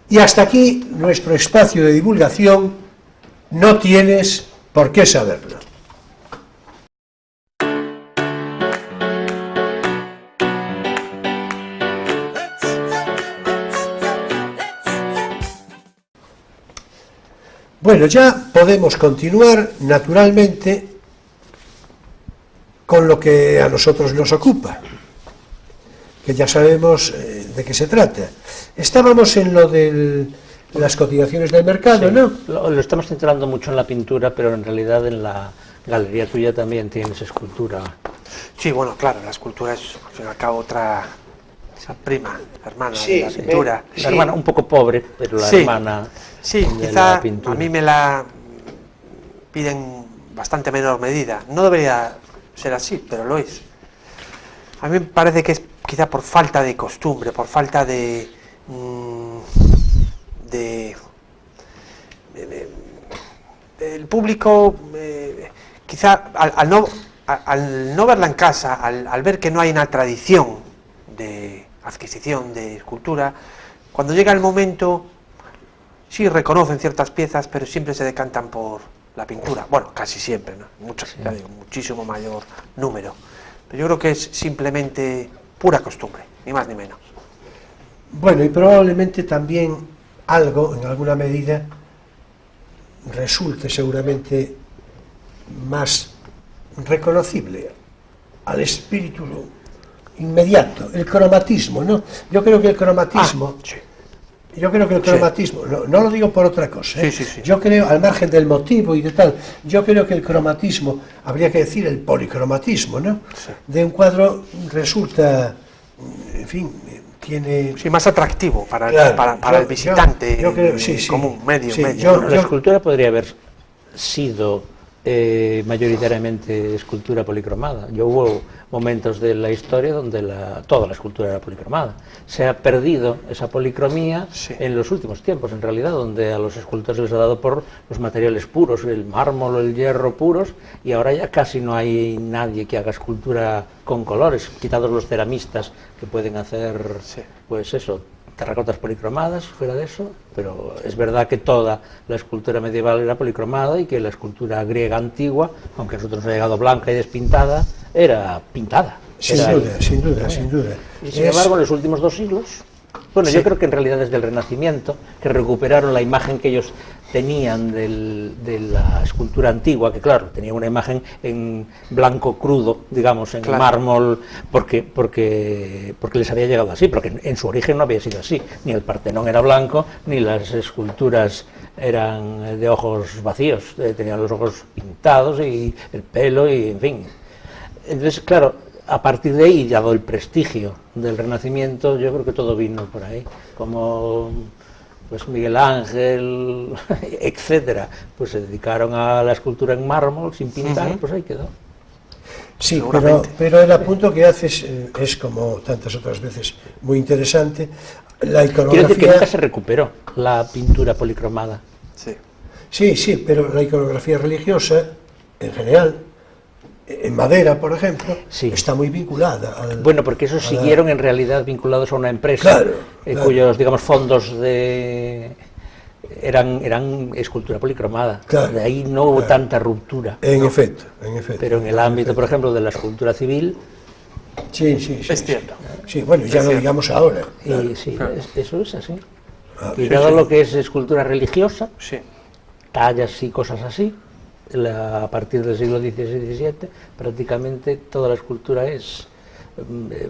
Y hasta aquí nuestro espacio de divulgación. No tienes por qué saberlo. Bueno, ya podemos continuar, naturalmente, con lo que a nosotros nos ocupa, que ya sabemos de qué se trata. Estábamos en lo de las cotizaciones del mercado, sí, ¿no? Lo estamos centrando mucho en la pintura, pero en realidad en la galería tuya también tienes escultura. Sí, bueno, claro, la escultura es, al fin y al cabo, otra... esa prima, hermana sí, de la pintura. La hermana un poco pobre, pero la hermana sí, de quizá la pintura. A mí me la piden bastante menor medida. No debería ser así, pero lo es. A mí me parece que es quizá por falta de costumbre, por falta de el público, quizá al al no verla en casa, al ver que no hay una tradición de adquisición de escultura, cuando llega el momento, sí reconocen ciertas piezas, pero siempre se decantan por la pintura. Bueno, casi siempre, ¿no? Ya digo, muchísimo mayor número. Pero yo creo que es simplemente pura costumbre, ni más ni menos. Bueno, y probablemente también algo, en alguna medida, resulte seguramente más reconocible al espíritu inmediato, el cromatismo, ¿no? Yo creo que el cromatismo... sí. Yo creo que el cromatismo, no lo digo por otra cosa, Sí. Yo creo, al margen del motivo y de tal, yo creo que el cromatismo, habría que decir el policromatismo, ¿no? Sí. De un cuadro resulta, en fin, tiene... Sí, más atractivo para, Claro, para el visitante yo creo, sí, común, medio. La escultura podría haber sido mayoritariamente escultura policromada. Hubo momentos de la historia donde toda la escultura era policromada. Se ha perdido esa policromía en los últimos tiempos, en realidad, donde a los escultores les ha dado por los materiales puros, el mármol o el hierro puros, y ahora ya casi no hay nadie que haga escultura con colores, quitados los ceramistas que pueden hacer, pues eso, terracotas policromadas, fuera de eso, pero es verdad que toda la escultura medieval era policromada y que la escultura griega antigua, aunque a nosotros nos ha llegado blanca y despintada, era pintada. Sin duda. Y sin embargo, en los últimos 2 siglos, bueno, yo creo que en realidad desde el Renacimiento, que recuperaron la imagen que ellos tenían de la escultura antigua, que claro, tenía una imagen en blanco crudo, digamos, en mármol, porque les había llegado así, porque en su origen no había sido así, ni el Partenón era blanco, ni las esculturas eran de ojos vacíos, tenían los ojos pintados y el pelo y en fin. Entonces, claro, a partir de ahí, dado el prestigio del Renacimiento, yo creo que todo vino por ahí, como pues Miguel Ángel, etcétera, pues se dedicaron a la escultura en mármol, sin pintar, pues ahí quedó. Sí, pero el apunto que haces es, como tantas otras veces, muy interesante. La iconografía... Quiero decir que nunca se recuperó la pintura policromada. Sí, pero la iconografía religiosa, en general, en madera, por ejemplo, está muy vinculada al... Bueno, porque esos siguieron en realidad vinculados a una empresa, cuyos, digamos, fondos eran escultura policromada. De ahí no hubo tanta ruptura. En efecto. Pero en el ámbito, por ejemplo, de la escultura civil... Sí. Es cierto. Sí, bueno, ya lo digamos ahora. Y sí, eso es así. Y todo lo que es escultura religiosa, tallas y cosas así, a partir del siglo XVI y XVII, prácticamente toda la escultura es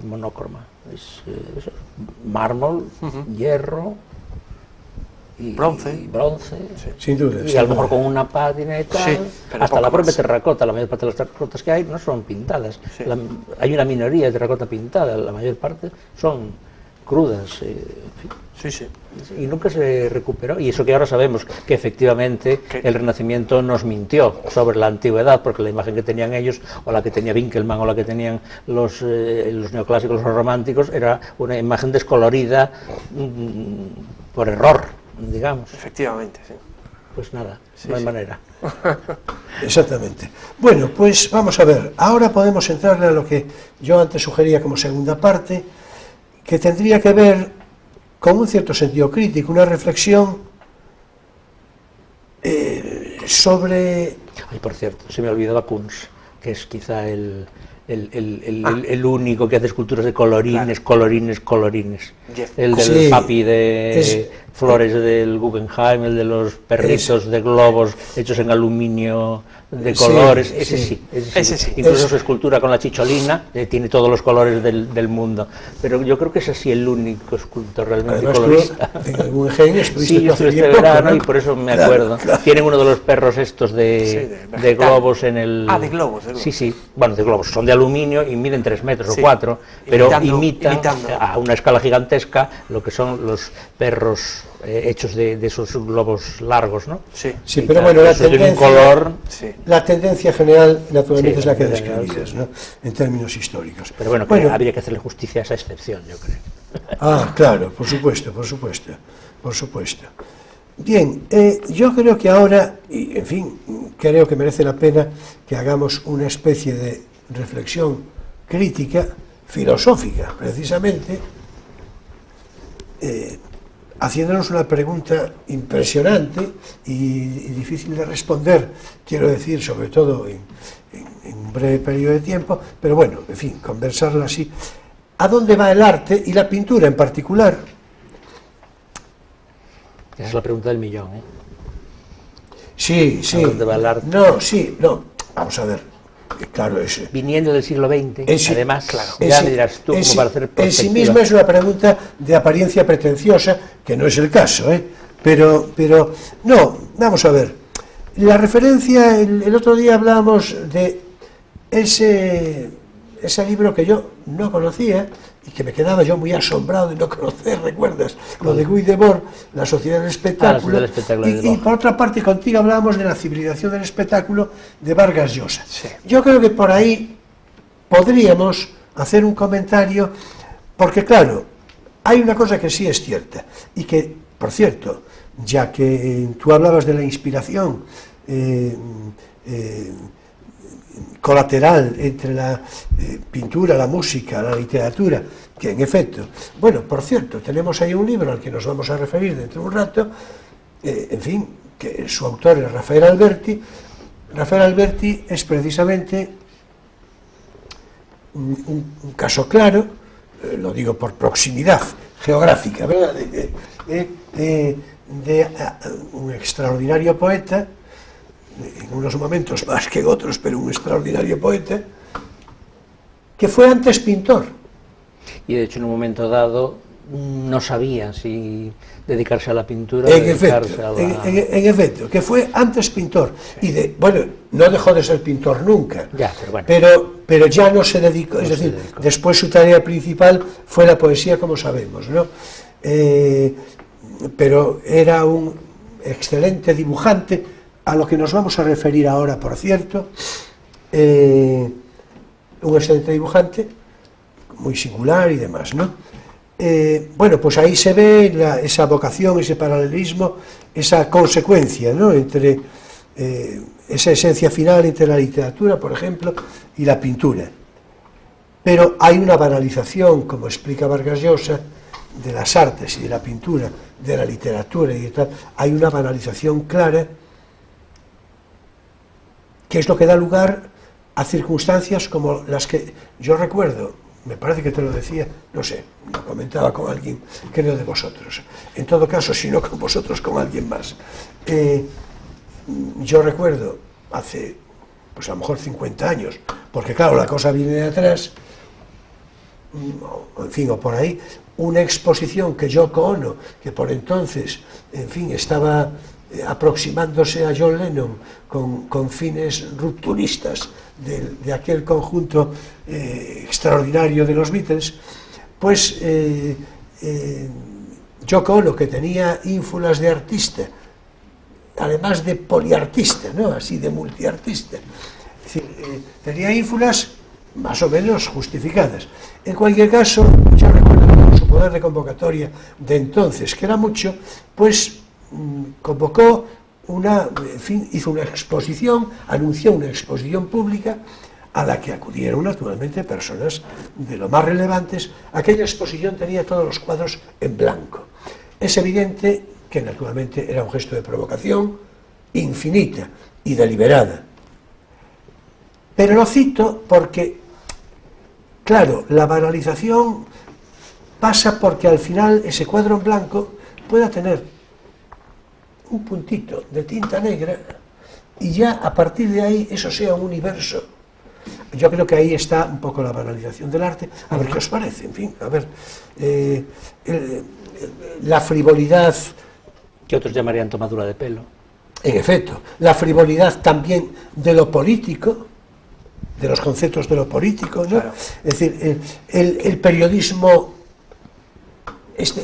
monócroma. Es mármol, hierro y bronce. Sin duda. Y a lo mejor con una pátina y tal, hasta la propia terracota. La mayor parte de las terracotas que hay no son pintadas. Hay una minoría de terracota pintada, la mayor parte son crudas. Y nunca se recuperó, y eso que ahora sabemos que efectivamente el Renacimiento nos mintió sobre la antigüedad, porque la imagen que tenían ellos, o la que tenía Winkelmann, o la que tenían los neoclásicos, los románticos, era una imagen descolorida por error, digamos. Efectivamente, sí. Pues nada, no hay manera. Exactamente. Bueno, pues vamos a ver, ahora podemos entrarle a lo que yo antes sugería como segunda parte, que tendría que ver con un cierto sentido crítico, una reflexión sobre... Ay, por cierto, se me olvidaba Kunz, que es quizá el único que hace esculturas de colorines. El del papi de flores del Guggenheim, el de los perritos de globos hechos en aluminio de colores, ese sí. Incluso su escultura con la chicholina tiene todos los colores del mundo, pero yo creo que es así el único escultor realmente además, colorista. En el Guggenheim estuviste yo estuve este verano, ¿no? Y por eso me acuerdo. Tienen uno de los perros estos de globos en el... de globos. Sí, bueno, de globos, son de aluminio y miden 3 metros o 4, pero imitan a una escala gigantesca lo que son los perros hechos de esos globos largos, ¿no? Sí, pero bueno, la tendencia general naturalmente es la que describías, ¿no? En términos históricos. Pero bueno, habría que hacerle justicia a esa excepción, yo creo. Claro, por supuesto. Bien, yo creo que ahora, y en fin, creo que merece la pena que hagamos una especie de reflexión crítica, filosófica, precisamente, haciéndonos una pregunta impresionante y difícil de responder, quiero decir, sobre todo en un breve periodo de tiempo, pero bueno, en fin, conversarla así. ¿A dónde va el arte y la pintura en particular? Esa es la pregunta del millón, ¿eh? Sí, sí. ¿A dónde va el arte? No, sí, no. Vamos a ver. Claro, es... Viniendo del siglo XX, además, claro, en ya sí, me dirás tú, como para hacer en sí perspectiva. misma es una pregunta de apariencia pretenciosa, que no es el caso, ¿eh? Pero, no, vamos a ver. La referencia, el otro día hablábamos de ese libro que yo no conocía y que me quedaba yo muy asombrado de no conocer, ¿recuerdas? Lo de Guy Debord, La Sociedad del Espectáculo. La Sociedad del Espectáculo Y por otra parte, contigo hablábamos de La Civilización del Espectáculo de Vargas Llosa. Sí. Yo creo que por ahí podríamos hacer un comentario, porque claro, hay una cosa que sí es cierta, y que, por cierto, ya que tú hablabas de la inspiración colateral entre la pintura, la música, la literatura, que en efecto, bueno, por cierto, tenemos ahí un libro al que nos vamos a referir dentro de un rato, en fin, que su autor es Rafael Alberti. Rafael Alberti es precisamente un caso claro, lo digo por proximidad geográfica, ¿verdad? De un extraordinario poeta, en unos momentos más que en otros, pero un extraordinario poeta, que fue antes pintor. Y de hecho en un momento dado no sabía si dedicarse a la pintura En o dedicarse efecto, a la... en efecto, que fue antes pintor. Y bueno, no dejó de ser pintor nunca, Ya, pero bueno. pero ya no se dedicó, es decir, después su tarea principal fue la poesía, como sabemos, ¿no? Pero era un excelente dibujante, a lo que nos vamos a referir ahora, por cierto, un excelente dibujante, muy singular y demás, ¿no? Bueno, pues ahí se ve esa vocación, ese paralelismo, esa consecuencia, ¿no?, entre esa esencia final entre la literatura, por ejemplo, y la pintura. Pero hay una banalización, como explica Vargas Llosa, de las artes y de la pintura, de la literatura y de tal. Hay una banalización clara, que es lo que da lugar a circunstancias como las que yo recuerdo. Me parece que te lo decía, no sé, lo comentaba con alguien, creo, de vosotros. En todo caso, si no con vosotros, con alguien más. Yo recuerdo hace, pues a lo mejor 50 años, porque claro, la cosa viene de atrás, en fin, o por ahí, una exposición que Yoko Ono, que por entonces, en fin, estaba aproximándose a John Lennon con fines rupturistas de aquel conjunto extraordinario de los Beatles, pues Yoko Ono, que tenía ínfulas de artista, además de poliartista, ¿no?, así de multiartista, es decir, tenía ínfulas más o menos justificadas. En cualquier caso, yo recuerdo que con su poder de convocatoria de entonces, que era mucho, pues convocó en fin, hizo una exposición, anunció una exposición pública a la que acudieron naturalmente personas de lo más relevantes. Aquella exposición tenía todos los cuadros en blanco. Es evidente que naturalmente era un gesto de provocación infinita y deliberada. Pero lo cito porque, claro, la banalización pasa porque al final ese cuadro en blanco pueda tener un puntito de tinta negra y ya a partir de ahí eso sea un universo. Yo creo que ahí está un poco la banalización del arte. A ver qué os parece, en fin, a ver, la frivolidad, que otros llamarían tomadura de pelo. En efecto, la frivolidad también de lo político, de los conceptos de lo político, ¿no? Claro. Es decir, el periodismo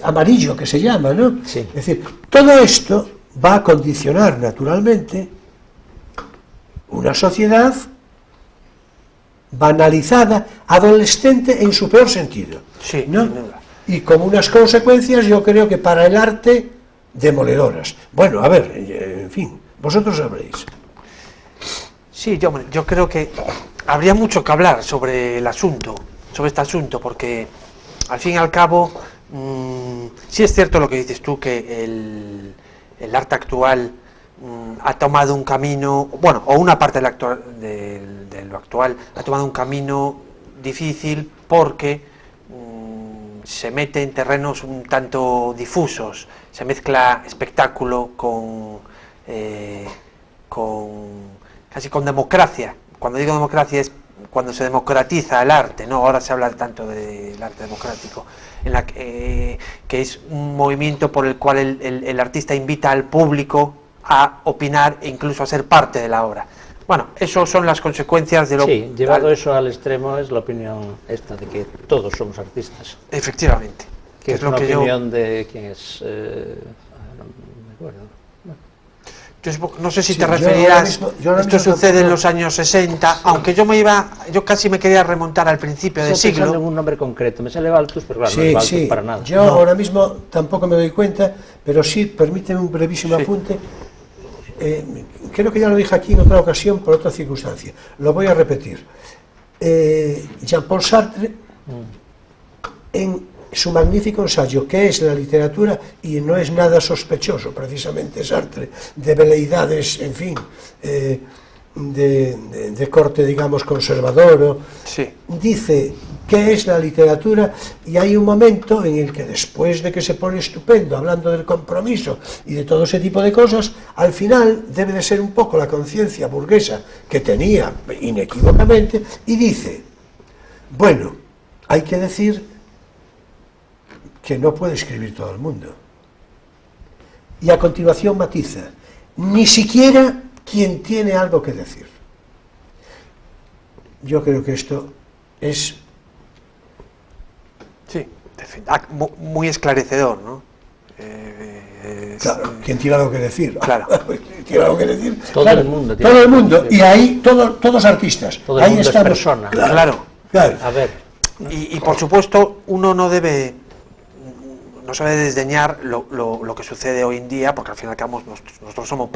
amarillo que se llama, ¿no? Sí. Es decir, todo esto va a condicionar naturalmente una sociedad banalizada, adolescente en su peor sentido, sí, ¿no? Y con unas consecuencias, yo creo que para el arte, demoledoras. Bueno, a ver, en fin, vosotros sabréis. Sí, Sí, yo creo que habría mucho que hablar sobre el asunto, sobre este asunto, porque al fin y al cabo sí es cierto lo que dices tú, que el arte actual ha tomado un camino, bueno, o una parte de lo actual ha tomado un camino difícil porque se mete en terrenos un tanto difusos, se mezcla espectáculo casi con democracia. Cuando digo democracia es cuando se democratiza el arte, ¿no? Ahora se habla tanto del arte democrático, que es un movimiento por el cual el artista invita al público a opinar e incluso a ser parte de la obra. Bueno, eso son las consecuencias de lo... Sí, llevado eso al extremo es la opinión esta de que todos somos artistas. Efectivamente. Que es lo una que opinión de quien es... no me acuerdo. No sé si sí, te referirás, esto sucede en los años 60, sí. Aunque yo casi me quería remontar al principio del siglo. Pensando en un nombre concreto, me sale Baltus, pero claro, sí, no es Baltus sí. para nada. Yo ahora mismo tampoco me doy cuenta, pero sí, permíteme un brevísimo apunte. Creo que ya lo dije aquí en otra ocasión por otra circunstancia, lo voy a repetir. Jean-Paul Sartre, en su magnífico ensayo ¿Qué es la literatura? Y no es nada sospechoso, precisamente Sartre, de veleidades, en fin, de corte, digamos, conservador, sí. Dice ¿qué es la literatura? Y hay un momento en el que después de que se pone estupendo hablando del compromiso y de todo ese tipo de cosas, al final debe de ser un poco la conciencia burguesa que tenía inequívocamente, y dice, bueno, hay que decir que no puede escribir todo el mundo. Y a continuación matiza, ni siquiera quien tiene algo que decir. Yo creo que esto es... Sí, muy esclarecedor, ¿no? Claro, quien tiene algo que decir. Claro. Tiene algo que decir. Todo claro, el mundo. Todo el mundo. Y ahí todos artistas. Todo el ahí mundo estamos. Es persona. Claro. A ver. Y por supuesto, uno no se debe desdeñar lo que sucede hoy en día, porque al fin y al cabo nosotros somos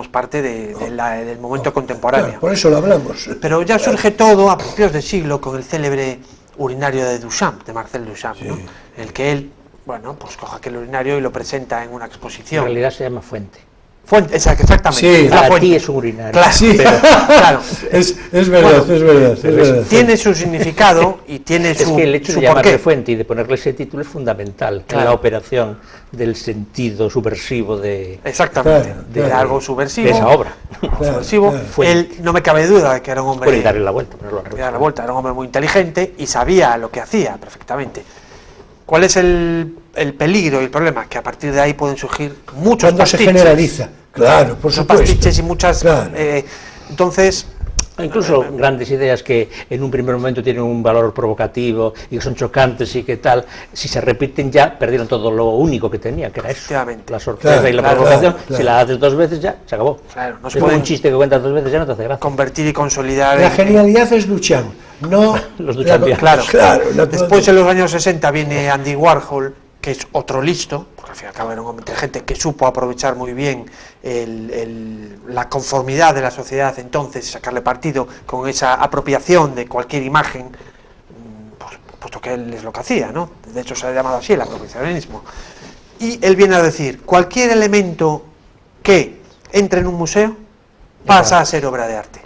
parte del momento contemporáneo. Claro, por eso lo hablamos. Pero ya surge todo a principios del siglo con el célebre urinario de Duchamp, de Marcel Duchamp, sí. ¿no? En el que él, pues coge aquel urinario y lo presenta en una exposición. En realidad se llama fuente. Exactamente. Sí, para ti es un urinario. Claro, sí. Pero, claro. Es verdad, bueno, es verdad. Tiene su significado y tiene su... Es que el hecho de llamarle fuente y de ponerle ese título es fundamental en la operación del sentido subversivo de... Exactamente, de algo subversivo. De esa obra. Subversivo. Él, no me cabe duda de que era un hombre... Puede darle la vuelta, ponerlo al revés. Darle la vuelta, era un hombre muy inteligente y sabía lo que hacía perfectamente. ¿Cuál es el peligro y el problema? Que a partir de ahí pueden surgir muchos cuando pastiches. Se generaliza, claro, por supuesto. Pastiches y muchas... Claro. Entonces... Incluso grandes ideas que en un primer momento tienen un valor provocativo y que son chocantes y que tal, si se repiten ya perdieron todo lo único que tenía, que era eso, la sorpresa y la provocación. Si la haces dos veces ya se acabó. Claro, es como un chiste que cuentas dos veces ya no te hace gracia. Convertir y consolidar... La genialidad es Duchamp, no... Los Duchamp. Claro. Después en los años 60 viene Andy Warhol, que es otro listo, porque al fin y al cabo era un hombre inteligente que supo aprovechar muy bien la conformidad de la sociedad entonces, sacarle partido con esa apropiación de cualquier imagen, puesto que él es lo que hacía, ¿no? De hecho se ha llamado así el apropiacionismo. Y él viene a decir, cualquier elemento que entre en un museo pasa a ser obra de arte.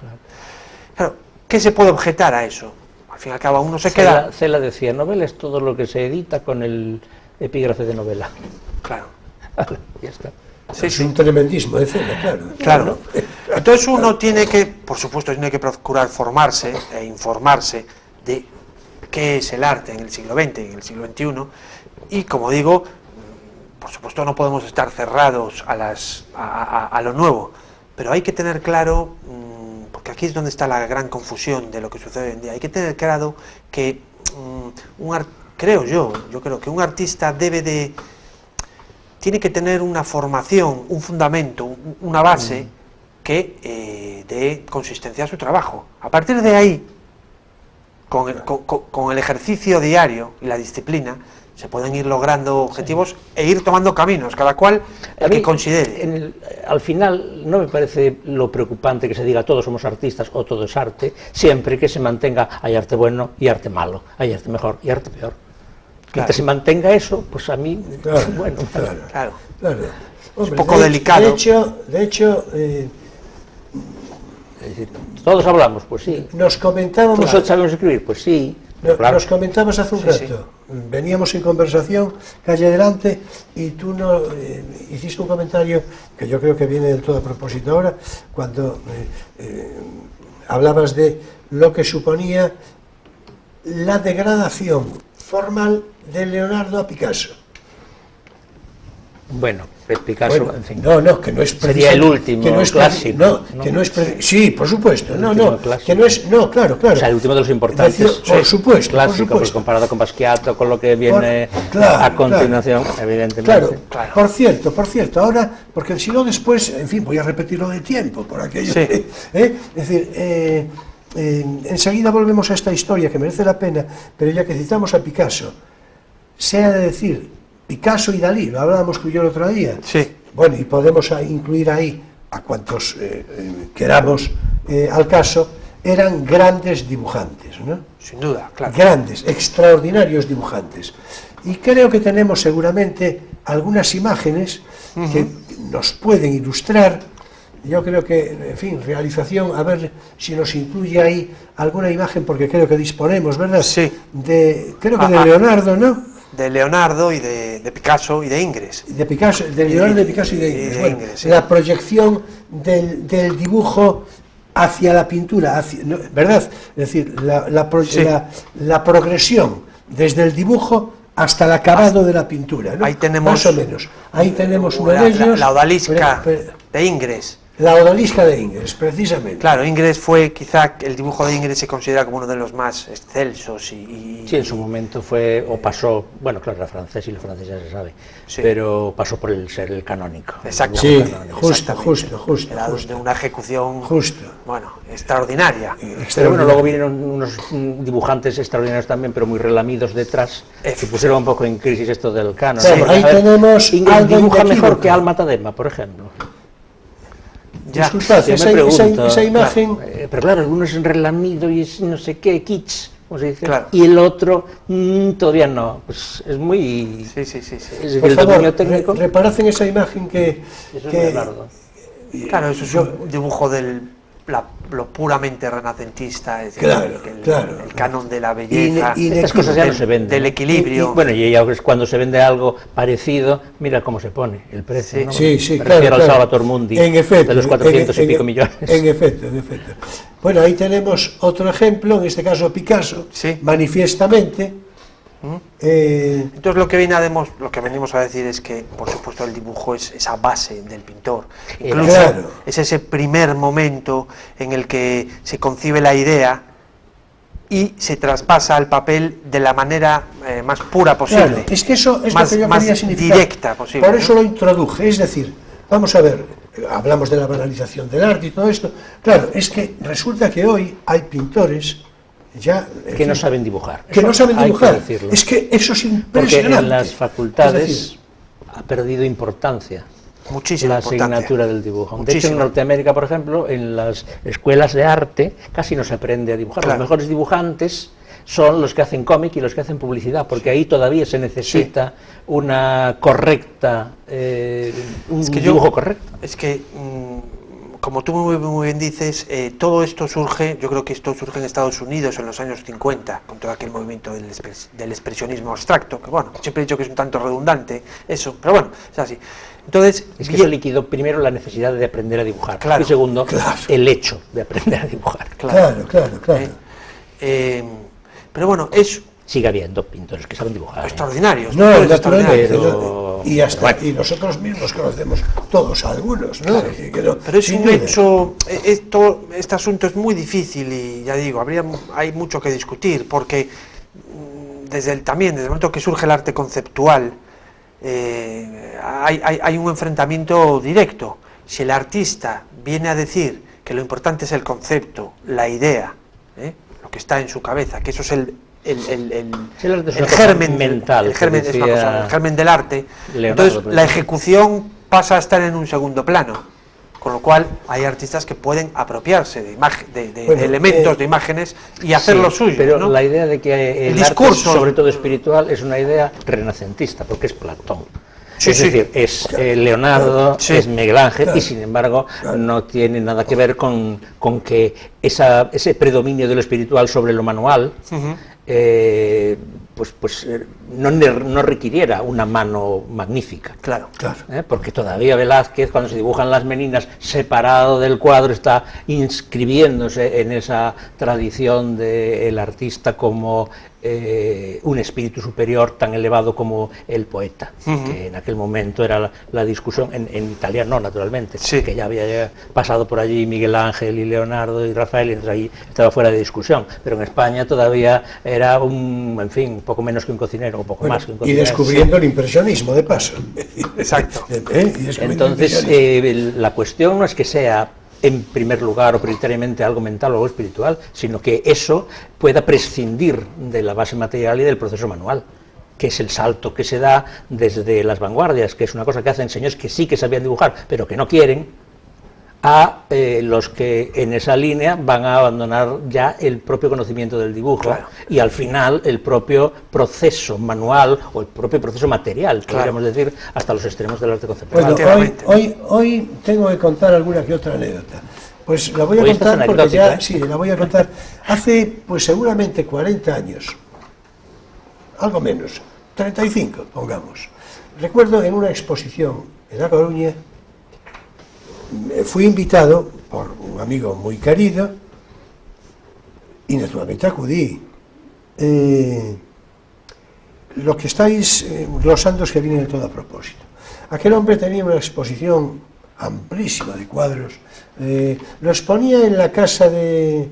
Claro, ¿qué se puede objetar a eso? Al fin y al cabo uno se queda... Cela decía, novela es todo lo que se edita con el epígrafe de novela. Claro. Ya está. Sí, es un tremendismo de Cela, claro. Entonces uno tiene que, por supuesto, tiene que procurar formarse e informarse de qué es el arte en el siglo XX, en el siglo XXI, y como digo, por supuesto no podemos estar cerrados a lo nuevo, pero hay que tener claro, porque aquí es donde está la gran confusión de lo que sucede hoy en día, hay que tener claro que yo creo que un artista tiene que tener una formación, un fundamento, una base que dé consistencia a su trabajo. A partir de ahí, con el ejercicio diario y la disciplina, se pueden ir logrando objetivos e ir tomando caminos, cada cual el que considere. Al final no me parece lo preocupante que se diga todos somos artistas o todo es arte, siempre que se mantenga hay arte bueno y arte malo, hay arte mejor y arte peor. Mientras se mantenga eso, pues a mí, bueno, claro. Hombre, es un poco delicado. De hecho, es decir, todos hablamos, pues sí. Nos comentábamos... ¿Nosotros sabemos escribir? Pues sí. Claro. Nos comentabas hace un rato, veníamos en conversación, calle adelante, y tú hiciste un comentario que yo creo que viene del todo a propósito ahora, cuando hablabas de lo que suponía la degradación formal de Leonardo a Picasso. Bueno, Picasso, bueno, en fin. No, que no es sería el último clásico. Que no es sí, por supuesto. Clásico. Que no es, claro. O sea, el último de los importantes. Decir, por supuesto, clásico, pues comparado con Basquiat, con lo que viene a continuación, evidentemente. Claro. Por cierto, ahora, porque si no después, en fin, voy a repetir lo del tiempo, por aquello. Sí. Es decir, enseguida volvemos a esta historia que merece la pena, pero ya que citamos a Picasso, sea de decir Picasso y Dalí, lo hablábamos tú y yo el otro día. Sí. Bueno, y podemos incluir ahí a cuantos queramos al caso, eran grandes dibujantes, ¿no? Sin duda, claro. Grandes, extraordinarios dibujantes. Y creo que tenemos seguramente algunas imágenes que nos pueden ilustrar. Yo creo que, en fin, realización, a ver si nos incluye ahí alguna imagen, porque creo que disponemos, ¿verdad? Sí. Creo que de Leonardo, ¿no? De Leonardo y de Picasso y de Ingres. De Leonardo, de Picasso y de Ingres. Bueno, sí. La proyección del dibujo hacia la pintura, ¿verdad? Es decir, la progresión desde el dibujo hasta el acabado de la pintura, ¿no? Ahí tenemos, más o menos. Ahí tenemos uno de ellos. La odalisca de Ingres. La odalisca de Ingres, precisamente. Claro, Ingres fue, quizá el dibujo de Ingres se considera como uno de los más excelsos sí, en su momento fue, o pasó, bueno, claro, era francés y lo francés ya se sabe, sí. Pero pasó por el ser el canónico. Exacto. Sí, Justo. justo. De una ejecución, justo. Bueno, extraordinaria. Pero bueno, luego vinieron unos dibujantes extraordinarios también, pero muy relamidos detrás, que pusieron un poco en crisis esto del canon. Claro, ahí tenemos Ingres dibuja mejor que Alma Tadema, por ejemplo. Ya, disculpad, esa imagen... Claro, pero claro, uno es relamido y es no sé qué, kitsch, como se dice, claro. Y el otro todavía no, pues es muy... Sí. Es Por el favor, dominio técnico. reparad en esa imagen que... Eso es Leonardo. Claro, eso es un dibujo lo puramente renacentista, es decir, Claro. el canon de la belleza, Estas cosas ya no se venden. del equilibrio. Bueno, y ya cuando se vende algo parecido, mira cómo se pone el precio, ¿no? Sí, Me refiero al Salvator Mundi, en efecto, de los 400 y pico millones. En efecto. Bueno, ahí tenemos otro ejemplo, en este caso Picasso, sí. Manifiestamente. Entonces lo que venimos a decir es que, por supuesto, el dibujo es esa base del pintor. Incluso es ese primer momento en el que se concibe la idea y se traspasa al papel de la manera más pura posible. Claro, es que eso es más, lo que yo más quería significar. Directa posible. Por eso lo introduje, es decir, vamos a ver, hablamos de la banalización del arte y todo esto. Claro, es que resulta que hoy hay pintores que no saben dibujar. Que no saben dibujar. Es que eso es impresionante. Porque en las facultades ha perdido importancia. Muchísima la asignatura del dibujo. De hecho, en Norteamérica, por ejemplo, en las escuelas de arte casi no se aprende a dibujar. Claro. Los mejores dibujantes son los que hacen cómic y los que hacen publicidad, porque ahí todavía se necesita una correcta, dibujo correcto. Es que como tú muy bien dices, todo esto surge, yo creo que esto surge en Estados Unidos en los años 50, con todo aquel movimiento del expresionismo abstracto, que bueno, siempre he dicho que es un tanto redundante eso, pero bueno, es así. Entonces, es que eso liquidó primero la necesidad de aprender a dibujar, claro, y segundo, el hecho de aprender a dibujar. Claro. Pero bueno, es... Sigue habiendo pintores que saben dibujar. Extraordinarios. No, y nosotros mismos conocemos todos algunos, ¿no? Claro. Pero es un hecho, este asunto es muy difícil y ya digo, hay mucho que discutir, porque desde el momento que surge el arte conceptual, hay un enfrentamiento directo. Si el artista viene a decir que lo importante es el concepto, la idea, lo que está en su cabeza, que eso es el germen mental, el germen es una cosa, el germen del arte. Leonardo, Entonces la ejecución pasa a estar en un segundo plano, con lo cual hay artistas que pueden apropiarse de Bueno, elementos, de imágenes y hacerlo suyo, pero ¿no? la idea de que el discurso, arte, sobre todo espiritual, es una idea renacentista, porque es Platón. Sí, Es sí. decir, es Leonardo, Sí. es Miguel Ángel, Claro. y sin embargo no tiene nada que ver con que ese predominio de lo espiritual sobre lo manual no requiriera una mano magnífica. Claro. Claro. Porque todavía Velázquez, cuando se dibujan las meninas separado del cuadro, está inscribiéndose en esa tradición del artista como un espíritu superior tan elevado como el poeta, que en aquel momento era la discusión, en italiano naturalmente, Sí. que ya había pasado por allí Miguel Ángel y Leonardo y Rafael, y entonces ahí estaba fuera de discusión, pero en España todavía era un poco menos que un cocinero, un poco Bueno, más que un y cocinero. descubriendo el impresionismo, de paso. Exacto. Y descubriendo el Entonces, impresionismo. la cuestión no es que sea en primer lugar o prioritariamente algo mental o algo espiritual, sino que eso pueda prescindir de la base material y del proceso manual, que es el salto que se da desde las vanguardias, que es una cosa que hacen señores que sí que sabían dibujar, pero que no quieren, a los que en esa línea van a abandonar ya el propio conocimiento del dibujo, Claro. y al final el propio proceso manual o el propio proceso material, podríamos decir, hasta los extremos del arte conceptual. Bueno, hoy tengo que contar alguna que otra anécdota. Pues la voy a Hoy estás contar porque anecdótica, ya, sí, la voy a contar. Hace, pues seguramente 40 años, algo menos, 35, pongamos. Recuerdo en una exposición en La Coruña, fui invitado por un amigo muy querido y naturalmente acudí. Lo que estáis glosando es que viene de todo a propósito. Aquel hombre tenía una exposición amplísima de cuadros. Lo exponía en la casa en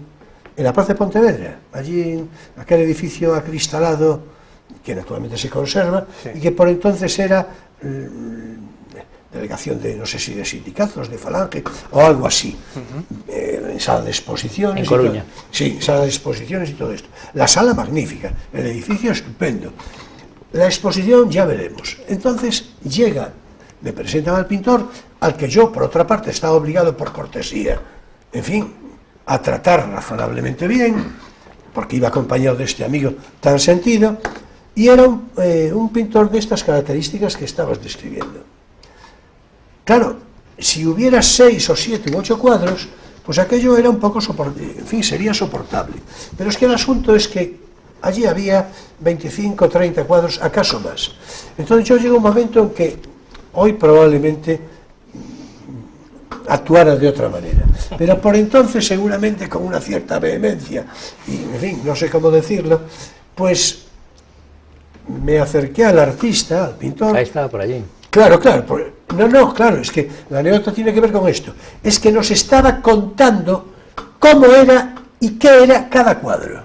la Plaza de Pontevedra, allí en aquel edificio acristalado que naturalmente se conserva, Sí. y que por entonces era delegación de, no sé si de sindicatos, de Falange o algo así, en sala de exposiciones. En Coruña. Sí, sala de exposiciones y todo esto. La sala magnífica, el edificio estupendo. La exposición ya veremos. Entonces llega, me presentan al pintor, al que yo, por otra parte, estaba obligado por cortesía, en fin, a tratar razonablemente bien, porque iba acompañado de este amigo tan sentido, y era un pintor de estas características que estabas describiendo. Claro, si hubiera 6 o 7 u 8 cuadros, pues aquello era un poco soportable, en fin, sería soportable. Pero es que el asunto es que allí había 25 o 30 cuadros, acaso más. Entonces yo llego a un momento en que hoy probablemente actuara de otra manera, pero por entonces seguramente con una cierta vehemencia, y en fin, no sé cómo decirlo, pues me acerqué al artista, al pintor. Ahí estaba por allí. Claro, claro, es que la anécdota tiene que ver con esto. Es que nos estaba contando cómo era y qué era cada cuadro.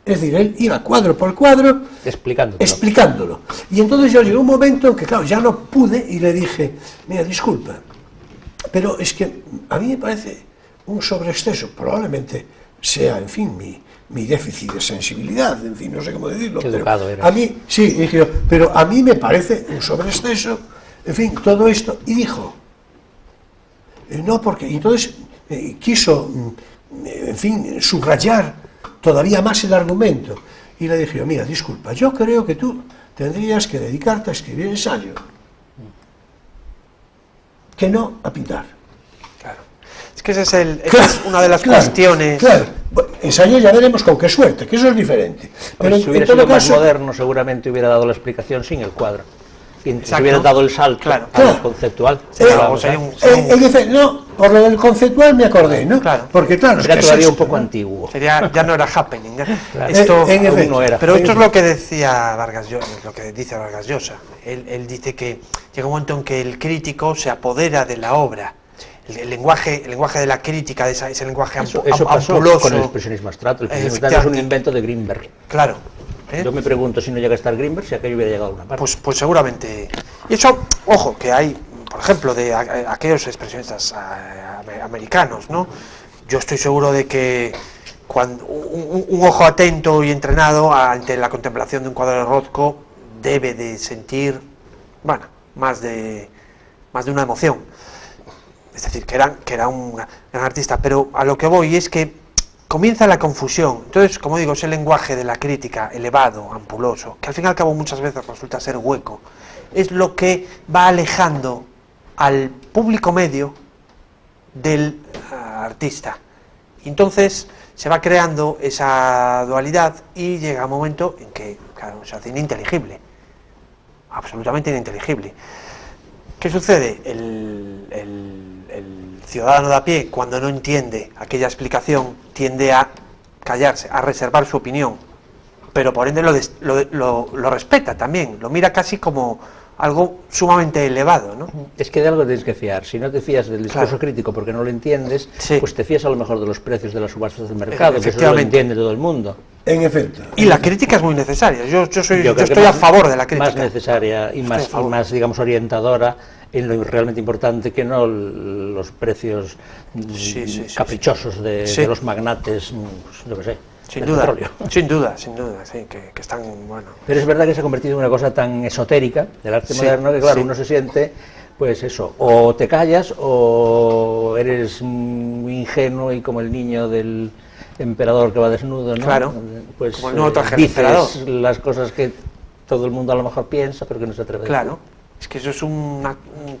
Es decir, él iba cuadro por cuadro explicándolo. Y entonces yo llegué a un momento en que, claro, ya no pude y le dije, mira, disculpa, pero es que a mí me parece un sobreexceso, probablemente sea, en fin, mi déficit de sensibilidad, en fin, no sé cómo decirlo. Qué pero educado eres. a mí, sí, dije yo, pero a mí me parece un sobreexceso, en fin, todo esto. Y dijo, no, porque entonces quiso, en fin, subrayar todavía más el argumento. Y le dije yo, mira, disculpa, yo creo que tú tendrías que dedicarte a escribir ensayo, que no a pintar. Claro. Es que esa es una de las cuestiones. Claro, ensayo ya veremos con qué suerte, que eso es diferente. Pero si hubiera en todo sido más caso, moderno, seguramente hubiera dado la explicación sin el cuadro. Y se Exacto. hubiera dado el salto Claro. a lo conceptual. Claro, sería un- no, por lo del conceptual me acordé, ¿no? Claro. Porque claro, es Era que es todavía un esto, poco ¿no? antiguo. ya no era happening. Claro. Esto, En aún efecto. no era. pero esto es lo que decía Vargas Llosa, lo que dice Vargas Llosa. Él dice que llega un momento en que el crítico se apodera de la obra. El lenguaje de la crítica, de ese lenguaje Eso pasó ampuloso. con el expresionismo abstracto. El expresionismo abstracto es un invento de Grinberg. Claro. Yo me pregunto si no llega a estar Grinberg, si aquello hubiera llegado a una parte. Pues seguramente. Y eso, ojo, que hay, por ejemplo, de aquellos expresionistas americanos, ¿no? Yo estoy seguro de que cuando un ojo atento y entrenado ante la contemplación de un cuadro de Rothko debe de sentir, bueno, más de una emoción. Es decir, que era un gran artista, pero a lo que voy es que comienza la confusión. Entonces, como digo, es el lenguaje de la crítica elevado, ampuloso, que al fin y al cabo muchas veces resulta ser hueco. Es lo que va alejando al público medio del artista. Entonces se va creando esa dualidad y llega un momento en que, claro, se hace ininteligible, absolutamente ininteligible. ¿Qué sucede? El ciudadano de a pie, cuando no entiende aquella explicación, tiende a callarse, a reservar su opinión, pero por ende lo respeta también, lo mira casi como algo sumamente elevado, ¿no? Es que de algo tienes que fiar. Si no te fías del discurso crítico porque no lo entiendes, sí, pues te fías a lo mejor de los precios de las subastas del mercado, que eso lo entiende todo el mundo. En efecto. Y la crítica es muy necesaria. Yo estoy a favor de la crítica. Más necesaria y más, digamos, orientadora en lo realmente importante, que no los precios caprichosos de los magnates, pues, yo qué sé. Sin duda, sí, que están, bueno. Pero es verdad que se ha convertido en una cosa tan esotérica del arte moderno que, claro, uno se siente, pues eso, o te callas o eres muy ingenuo y como el niño del emperador que va desnudo, ¿no? Claro, pues como el nuevo traje del dices emperador. las cosas que todo el mundo a lo mejor piensa, pero que no se atreve a decir. Claro, es que eso es un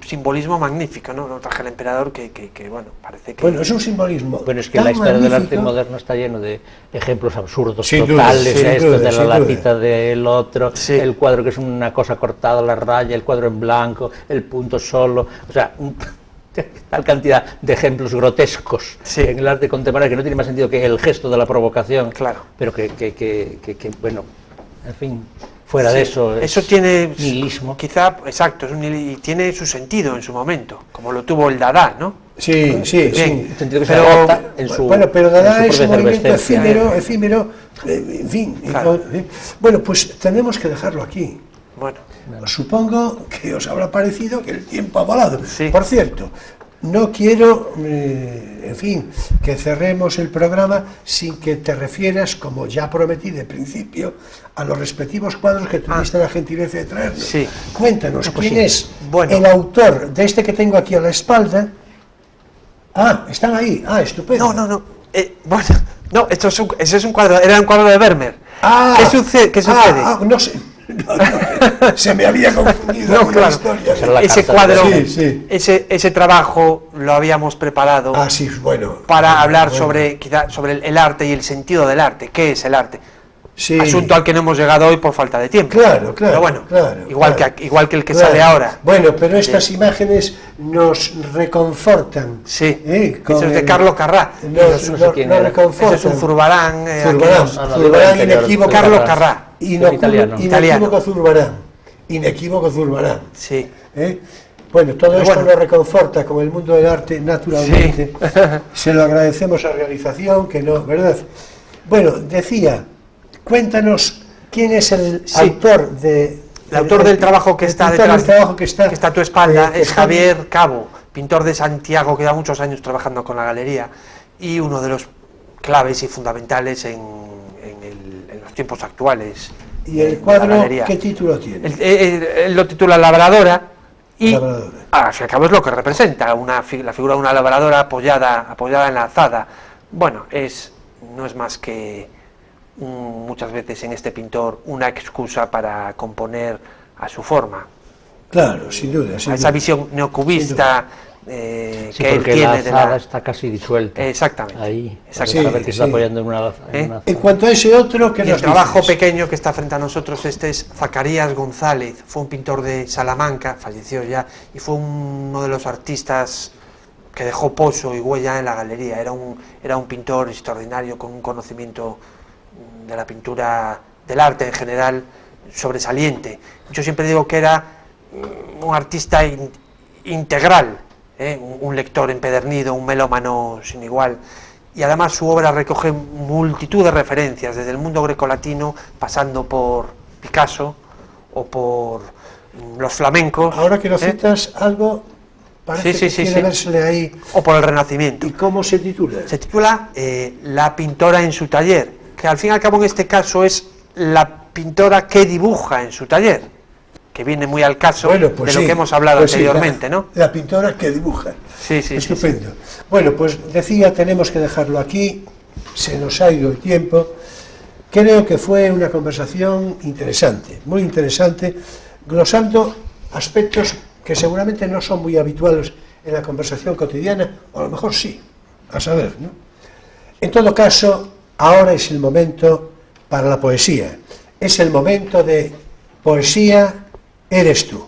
simbolismo magnífico, ¿no? El traje del emperador que bueno, parece que... Bueno, es un simbolismo. Bueno, es que la historia del arte moderno está lleno de ejemplos absurdos, sin totales, duda, esto de la latita duda. Del otro, el cuadro que es una cosa cortada, la raya, el cuadro en blanco, el punto solo, o sea, tal cantidad de ejemplos grotescos en el arte contemporáneo que no tiene más sentido que el gesto de la provocación, pero que bueno, en fin... Fuera de eso, eso tiene nihilismo. Quizá, exacto, y tiene su sentido en su momento, como lo tuvo el Dada, ¿no? Sí. Pero Dada es un movimiento efímero, en fin. Claro. Bueno, pues tenemos que dejarlo aquí. Bueno. Supongo que os habrá parecido que el tiempo ha volado. Sí. Por cierto, no quiero, en fin, que cerremos el programa sin que te refieras, como ya prometí de principio, a los respectivos cuadros que tuviste la gentileza de traernos. Sí. Cuéntanos, ¿quién es el autor de este que tengo aquí a la espalda? Ah, están ahí. Ah, estupendo. No. No, ese es un cuadro, era un cuadro de Vermeer. ¿Qué sucede? No sé. No, se me había confundido con la historia. Ese cuadro, ese trabajo lo habíamos preparado para hablar sobre el arte y el sentido del arte. ¿Qué es el arte? Asunto al que no hemos llegado hoy por falta de tiempo. Claro. Pero bueno, igual que el que sale ahora. Bueno, pero estas imágenes nos reconfortan. Sí, eso es de Carlo Carrà. Nos reconfortan. Ese es un Zurbarán. Zurbarán inequívoco. Carlo Carrà. Inequívoco Zurbarán. Sí. Bueno, todo esto nos reconforta con el mundo del arte, naturalmente. Se lo agradecemos a realización, que no, ¿verdad? Bueno, decía, cuéntanos quién es el autor de... El autor del trabajo que está detrás, que está a tu espalda, es Javier Cabo, pintor de Santiago, que lleva muchos años trabajando con la galería y uno de los claves y fundamentales en los tiempos actuales. ¿Y el cuadro qué título tiene? Él lo titula Labradora y al fin y al cabo es lo que representa, la figura de una labradora apoyada en la azada. Bueno, no es más que muchas veces en este pintor una excusa para componer a su forma. Claro, sin duda. Esa visión neocubista que él tiene. La azada está casi disuelta. Exactamente. Ahí, a ver que está apoyando en una azada. En cuanto a ese otro, que el trabajo pequeño que está frente a nosotros, este es Zacarías González, fue un pintor de Salamanca, falleció ya, y fue uno de los artistas que dejó pozo y huella en la galería. Era un pintor extraordinario, con un conocimiento de la pintura, del arte en general, sobresaliente. Yo siempre digo que era un artista integral, un lector empedernido, un melómano sin igual, y además su obra recoge multitud de referencias, desde el mundo grecolatino, pasando por Picasso o por los flamencos. Ahora que lo citas, algo Parece Sí, que sí, quiere sí. vérsele ahí. O por el Renacimiento. ¿Y cómo se titula? Se titula La pintora en su taller, que al fin y al cabo en este caso es la pintora que dibuja en su taller, que viene muy al caso Bueno, pues de lo sí, que hemos hablado pues sí, anteriormente, ¿no? La pintora que dibuja. Sí, sí, sí, Estupendo. Bueno, pues decía, tenemos que dejarlo aquí, se nos ha ido el tiempo. Creo que fue una conversación interesante, muy interesante, glosando aspectos que seguramente no son muy habituales en la conversación cotidiana, o a lo mejor sí, a saber, ¿no? En todo caso, ahora es el momento para la poesía, es el momento de poesía eres tú.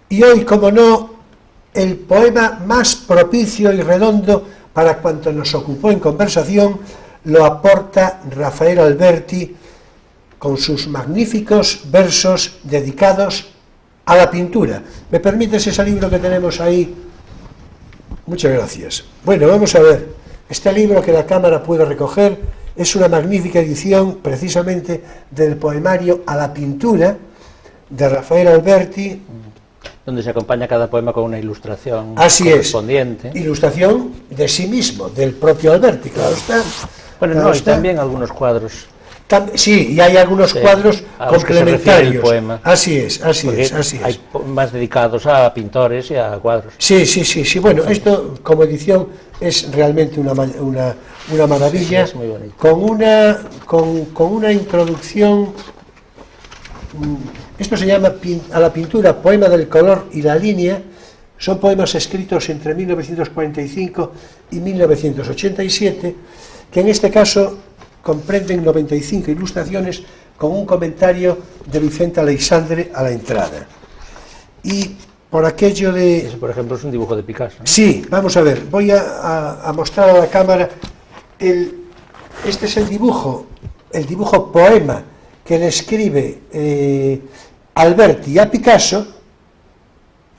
Y hoy, como no, el poema más propicio y redondo para cuanto nos ocupó en conversación lo aporta Rafael Alberti con sus magníficos versos dedicados a la pintura. ¿Me permites ese libro que tenemos ahí? Muchas gracias. Bueno, vamos a ver. Este libro que la cámara puede recoger es una magnífica edición precisamente del poemario A la pintura de Rafael Alberti, donde se acompaña cada poema con una ilustración así correspondiente. Es, ilustración de sí mismo, del propio Alberti, claro está. Bueno, claro no, y está. también algunos cuadros. Sí, y hay algunos cuadros a los que se refiere complementarios. el poema. Así es, así Porque es, así es. hay más dedicados a pintores y a cuadros. Sí, bueno, esto como edición es realmente una maravilla, Sí, es muy bonito. con una introducción. Esto se llama A la pintura, poema del color y la línea. Son poemas escritos entre 1945 y 1987, que en este caso comprenden 95 ilustraciones con un comentario de Vicente Aleixandre a la entrada. Y por aquello de... Ese, por ejemplo, es un dibujo de Picasso, ¿no? Sí, vamos a ver, voy a mostrar a la cámara. Este es el dibujo poema que le escribe Alberti a Picasso.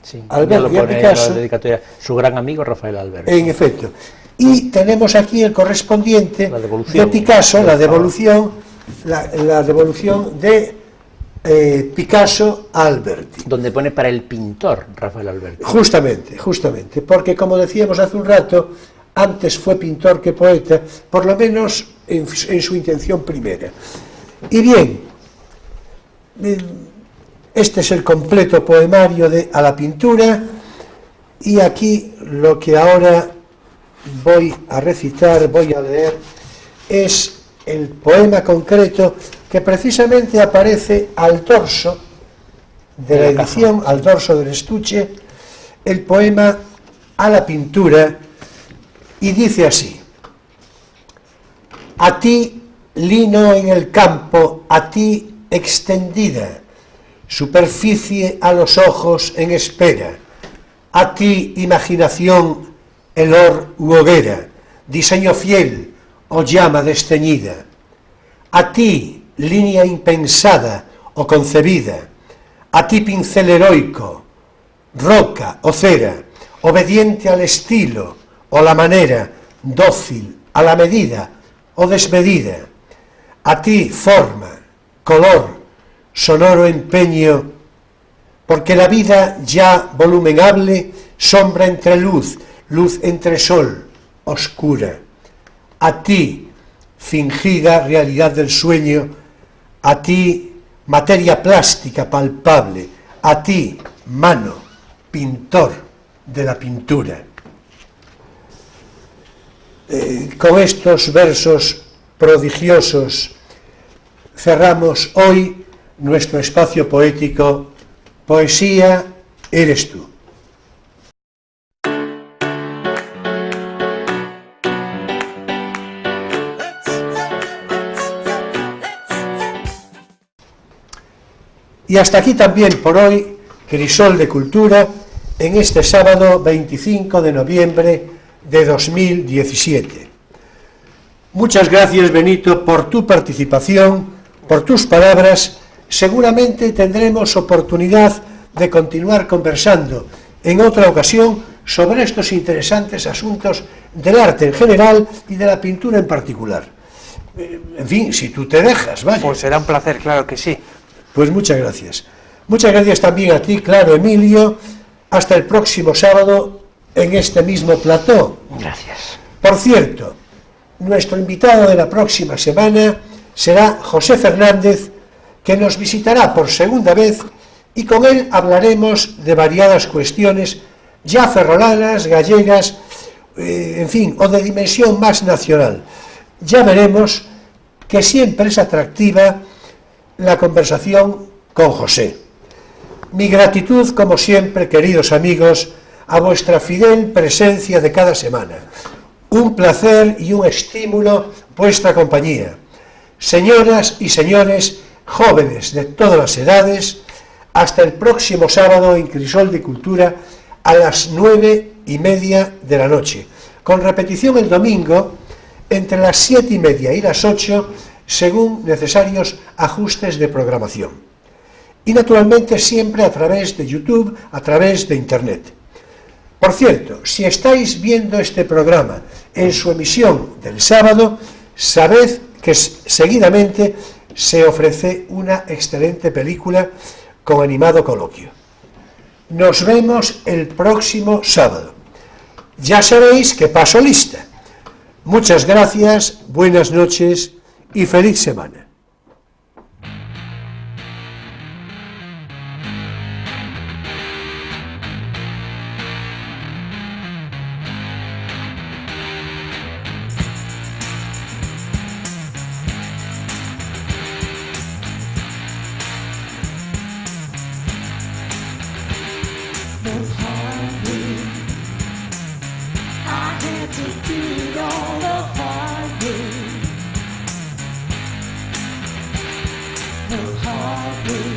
Sí, Alberti ya a lo pone Picasso. en la dedicatoria, su gran amigo Rafael Alberti. En efecto. Y tenemos aquí el correspondiente La devolución. de Picasso, la devolución de Picasso a Alberti. Donde pone para el pintor Rafael Alberti. Justamente, porque como decíamos hace un rato, antes fue pintor que poeta, por lo menos en su intención primera. Y bien, este es el completo poemario de A la pintura, y aquí lo que ahora voy a recitar, voy a leer, es el poema concreto que precisamente aparece al dorso de la edición, al dorso del estuche, el poema A la pintura, y dice así: a ti, lino en el campo, a ti extendida, superficie a los ojos en espera, a ti, imaginación, helor u hoguera, diseño fiel o llama desteñida, a ti, línea impensada o concebida, a ti, pincel heroico, roca o cera, obediente al estilo o la manera, dócil a la medida o desmedida, a ti, forma, color, sonoro empeño, porque la vida ya volumenable, sombra entre luz, luz entre sol, oscura, a ti, fingida realidad del sueño, a ti, materia plástica palpable, a ti, mano, pintor de la pintura. Con estos versos prodigiosos cerramos hoy nuestro espacio poético Poesía eres tú. Y hasta aquí también por hoy Crisol de Cultura en este sábado 25 de noviembre de 2017. Muchas gracias, Benito, por tu participación, por tus palabras. Seguramente tendremos oportunidad de continuar conversando en otra ocasión sobre estos interesantes asuntos del arte en general y de la pintura en particular. En fin, si tú te dejas, vaya. Pues será un placer, claro que sí. Pues muchas gracias. Muchas gracias también a ti, claro, Emilio. Hasta el próximo sábado en este mismo plató. Gracias. Por cierto, nuestro invitado de la próxima semana será José Fernández, que nos visitará por segunda vez y con él hablaremos de variadas cuestiones ya ferrolanas, gallegas, en fin, o de dimensión más nacional. Ya veremos que siempre es atractiva la conversación con José. Mi gratitud, como siempre, queridos amigos, a vuestra fidel presencia de cada semana. Un placer y un estímulo vuestra compañía. Señoras y señores, jóvenes de todas las edades, hasta el próximo sábado en Crisol de Cultura a las 9:30 de la noche, con repetición el domingo entre las 7:30 y las 8, según necesarios ajustes de programación. Y naturalmente siempre a través de YouTube, a través de Internet. Por cierto, si estáis viendo este programa en su emisión del sábado, sabed que seguidamente se ofrece una excelente película con animado coloquio. Nos vemos el próximo sábado. Ya sabéis que paso lista. Muchas gracias, buenas noches y feliz semana. Hard way.